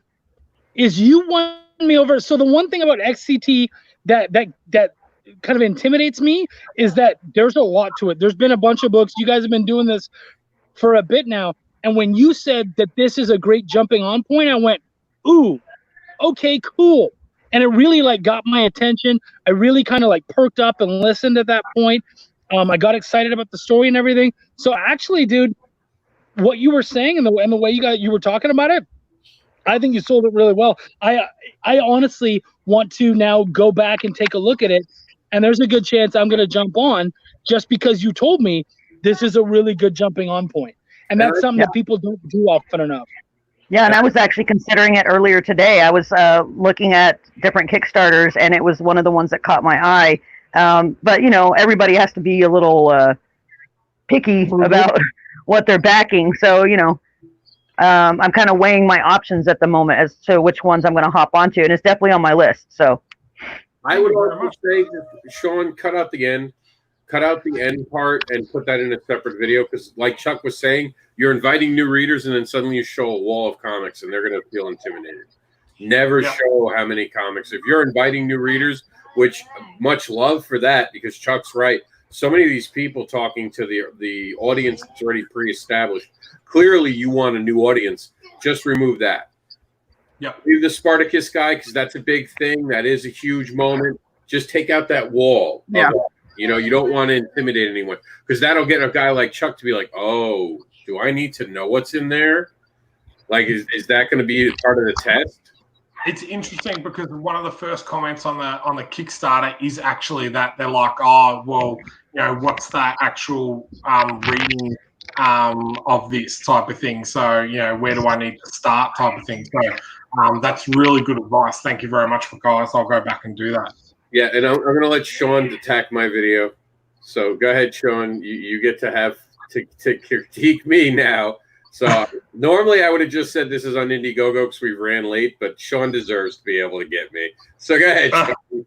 Is you won me over. So the one thing about XCT that kind of intimidates me is that there's a lot to it. There's been a bunch of books. You guys have been doing this for a bit now. And when you said that this is a great jumping on point, I went, ooh, okay, cool. And it really like got my attention. I really kind of like perked up and listened at that point. I got excited about the story and everything. So actually, dude, what you were saying and the way you were talking about it, I think you sold it really well. I honestly want to now go back and take a look at it, and there's a good chance I'm going to jump on just because you told me this is a really good jumping on point, and that's something that people don't do often enough. Yeah, and I was actually considering it earlier today. I was looking at different Kickstarters, and it was one of the ones that caught my eye. But, you know, everybody has to be a little picky about what they're backing. So, you know, I'm kind of weighing my options at the moment as to which ones I'm going to hop onto, and it's definitely on my list. So I would also say, Sean, cut out the end part and put that in a separate video because, like Chuck was saying, you're inviting new readers and then suddenly you show a wall of comics and they're going to feel intimidated. Never show how many comics. If you're inviting new readers, which much love for that because Chuck's right. So many of these people talking to the audience that's already pre-established. Clearly, you want a new audience. Just remove that. Yeah. Leave the Spartacus guy because that's a big thing. That is a huge moment. Just take out that wall. Yeah. You know, you don't want to intimidate anyone because that'll get a guy like Chuck to be like, oh, do I need to know what's in there? Like, is that going to be part of the test? It's interesting because one of the first comments on the Kickstarter is actually that they're like, oh, well, you know, what's that actual reading of this type of thing? So, you know, where do I need to start type of thing? So that's really good advice. Thank you very much, guys. I'll go back and do that. Yeah, and I'm going to let Sean attack my video. So go ahead, Sean. You get to have to critique me now. So normally I would have just said this is on Indiegogo because we ran late, but Sean deserves to be able to get me. So go ahead, Sean.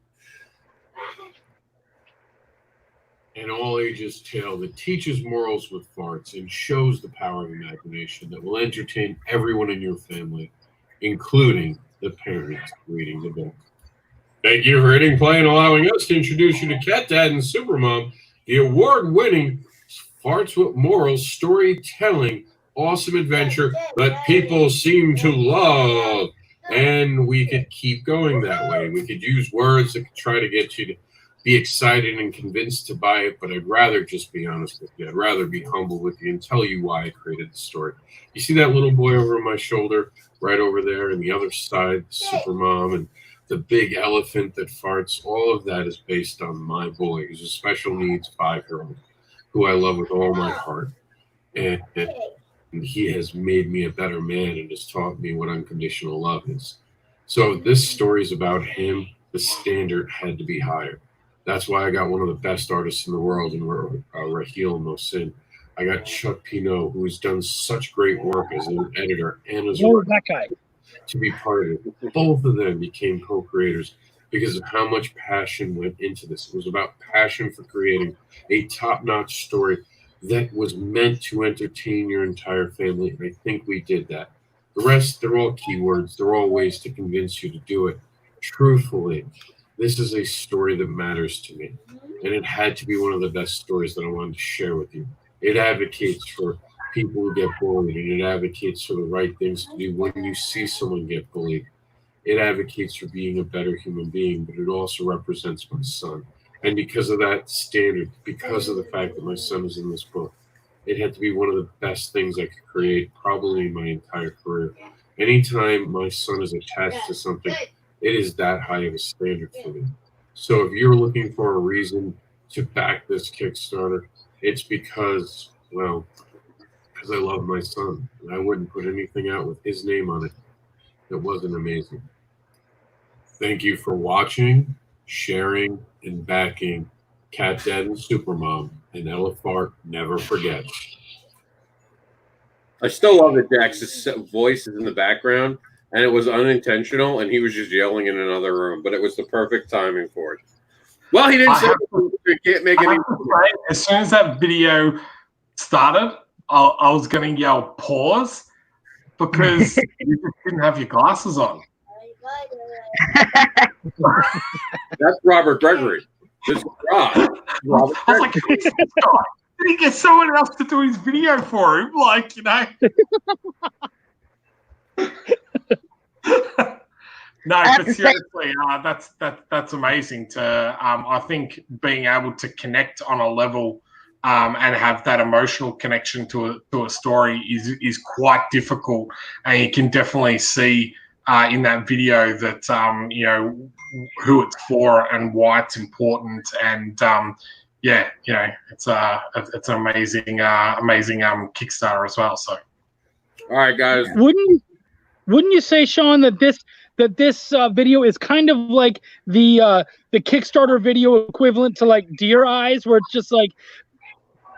An all-ages tale that teaches morals with farts and shows the power of imagination that will entertain everyone in your family, including the parents reading the book. Thank you for hitting play and allowing us to introduce you to Cat Dad and Supermom, the award-winning Farts with Morals storytelling awesome adventure that people seem to love. And we could keep going that way. We could use words that could try to get you to be excited and convinced to buy it, but I'd rather just be honest with you. I'd rather be humble with you and tell you why I created the story. You see that little boy over my shoulder, right over there, and the other side, Supermom, and the big elephant that farts, all of that is based on my boy. He's a special needs 5-year-old who I love with all my heart. And he has made me a better man and has taught me what unconditional love is. So if this story is about him, the standard had to be higher. That's why I got one of the best artists in the world in Raheel Mohsin. I got Chuck Pino, who has done such great work as an editor and as a that guy to be part of it. Both of them became co-creators because of how much passion went into this. It was about passion for creating a top-notch story that was meant to entertain your entire family. And I think we did that. The rest, they're all keywords. They're all ways to convince you to do it. Truthfully, this is a story that matters to me. And it had to be one of the best stories that I wanted to share with you. It advocates for people who get bullied, and it advocates for the right things to do when you see someone get bullied. It advocates for being a better human being, but it also represents my son. And because of that standard, because of the fact that my son is in this book, it had to be one of the best things I could create, probably in my entire career. Anytime my son is attached to something, it is that high of a standard for me. So if you're looking for a reason to back this Kickstarter, it's because, well, because I love my son. And I wouldn't put anything out with his name on it that wasn't amazing. Thank you for watching, sharing, and backing Cat Dad and Supermom, and Ella Fart never forgets. I still love that Dax's voice is in the background, and it was unintentional, and he was just yelling in another room, but it was the perfect timing for it. Well, he didn't say it can't make any. As soon as that video started, I was going to yell pause because you just didn't have your glasses on. That's Robert Gregory. This is Rob. Robert I was like, who's this guy? Did he get someone else to do his video for him? Like, you know. No, but seriously, that's amazing. I think being able to connect on a level and have that emotional connection to a story is quite difficult, and you can definitely see in that video that you know who it's for and why it's important, and yeah, you know, it's an amazing Kickstarter as well. So, all right, guys, wouldn't you say, Sean, that this video is kind of like the Kickstarter video equivalent to like Deer Eyes, where it's just like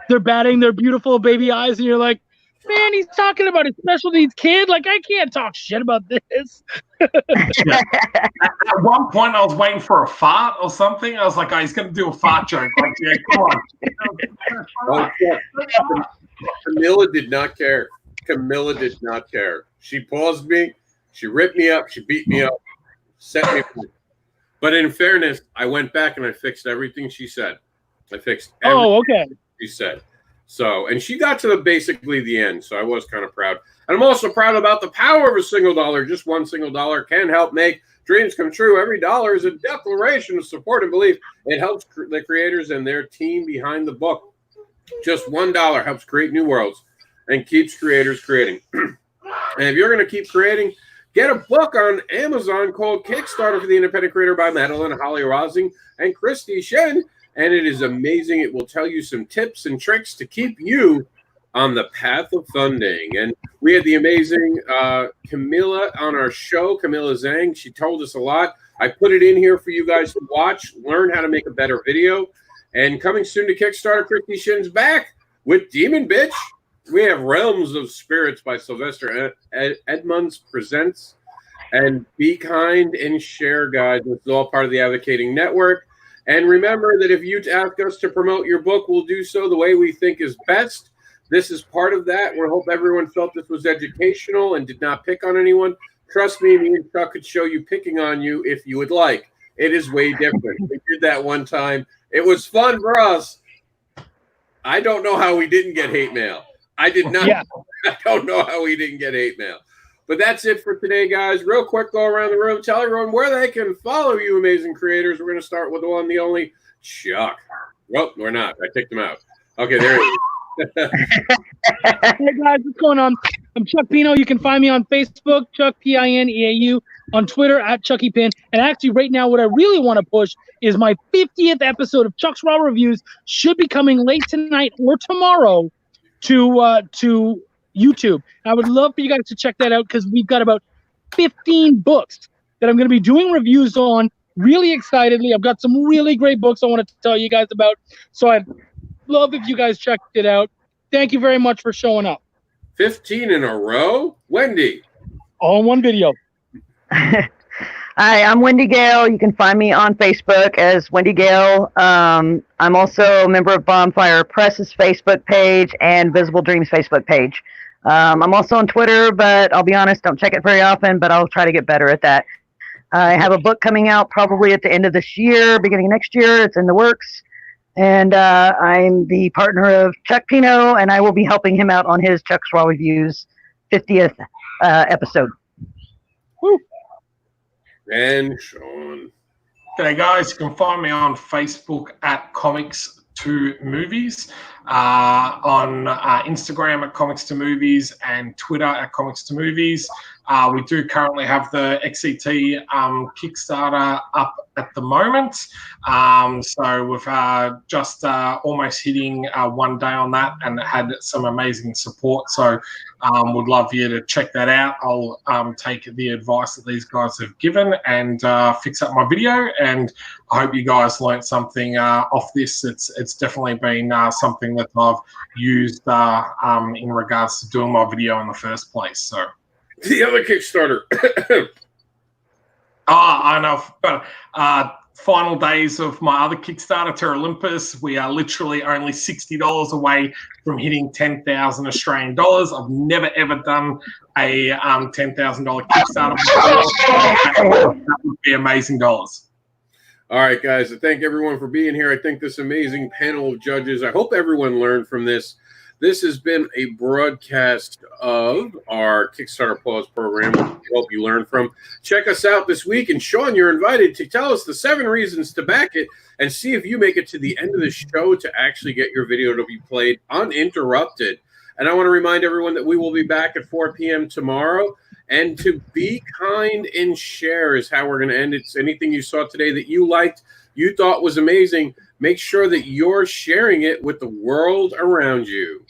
they're batting their beautiful baby eyes, and you're like, man, he's talking about a special needs kid. Like, I can't talk shit about this. Yeah. At one point, I was waiting for a fart or something. I was like, oh, he's going to do a fart joke. Like, yeah, come on. Oh, yeah. Camilla did not care. Camilla did not care. She paused me. She ripped me up. She beat me up. Set me free. But in fairness, I went back and I fixed everything she said. I fixed everything she said. So, and she got to basically the end. So I was kind of proud. And I'm also proud about the power of a single dollar. Just one single dollar can help make dreams come true. Every dollar is a declaration of support and belief. It helps the creators and their team behind the book. Just $1 helps create new worlds and keeps creators creating. And if you're going to keep creating, get a book on Amazon called Kickstarter for the Independent Creator by Madeline Holly Rosing and Christy Shen. And it is amazing. It will tell you some tips and tricks to keep you on the path of funding. And we had the amazing Camilla on our show, Camilla Zhang. She told us a lot. I put it in here for you guys to watch, learn how to make a better video. And coming soon to Kickstarter, Christy Shen's back with Demon Bitch. We have Realms of Spirits by Sylvester Edmonds Presents, and Be Kind and Share Guides. This is all part of the Advocating Network. And remember that if you ask us to promote your book, we'll do so the way we think is best. This is part of that. We hope everyone felt this was educational and did not pick on anyone. Trust me, me and Chuck could show you picking on you if you would like. It is way different. We did that one time. It was fun for us. I don't know how we didn't get hate mail. I did not. Yeah. I don't know how we didn't get hate mail. But that's it for today, guys. Real quick, go around the room. Tell everyone where they can follow you, amazing creators. We're going to start with the one, the only, Chuck. Well, we're not. I kicked him out. Okay, there he is. Hey, guys, what's going on? I'm Chuck Pino. You can find me on Facebook, Chuck Pineau, on Twitter, @ChuckyPin. And actually, right now, what I really want to push is my 50th episode of Chuck's Raw Reviews should be coming late tonight or tomorrow to YouTube. I would love for you guys to check that out because we've got about 15 books that I'm going to be doing reviews on really excitedly. I've got some really great books I want to tell you guys about. So I'd love if you guys checked it out. Thank you very much for showing up. 15 in a row? Wendy. All in one video. Hi, I'm Wendy Gale. You can find me on Facebook as Wendy Gale. I'm also a member of Bonfire Press's Facebook page and Visible Dreams Facebook page. I'm also on Twitter, but I'll be honest, don't check it very often, but I'll try to get better at that. I have a book coming out probably at the end of this year, beginning of next year. It's in the works. And I'm the partner of Chuck Pino, and I will be helping him out on his Chuck's Raw Reviews 50th episode. Woo. And Sean. Okay, guys, you can find me on Facebook at Comics to Movies, on Instagram at Comics to Movies, and Twitter at Comics to Movies. We do currently have the XCT Kickstarter up at the moment. So we've just almost hitting 1 day on that and had some amazing support. So would love you to check that out. I'll take the advice that these guys have given and fix up my video. And I hope you guys learned something off this. It's definitely been something that I've used in regards to doing my video in the first place. So the other Kickstarter. I know. But final days of my other Kickstarter, Terra Olympus. We are literally only $60 away from hitting 10,000 Australian dollars. I've never ever done a $10,000 Kickstarter before. That would be amazing dollars. All right, guys. I thank everyone for being here. I thank this amazing panel of judges. I hope everyone learned from this. This has been a broadcast of our Kickstarter Pause program, which we hope you learned from. Check us out this week. And Sean, you're invited to tell us the 7 reasons to back it and see if you make it to the end of the show to actually get your video to be played uninterrupted. And I want to remind everyone that we will be back at 4 p.m. tomorrow. And to be kind and share is how we're going to end it. So anything you saw today that you liked, you thought was amazing, make sure that you're sharing it with the world around you.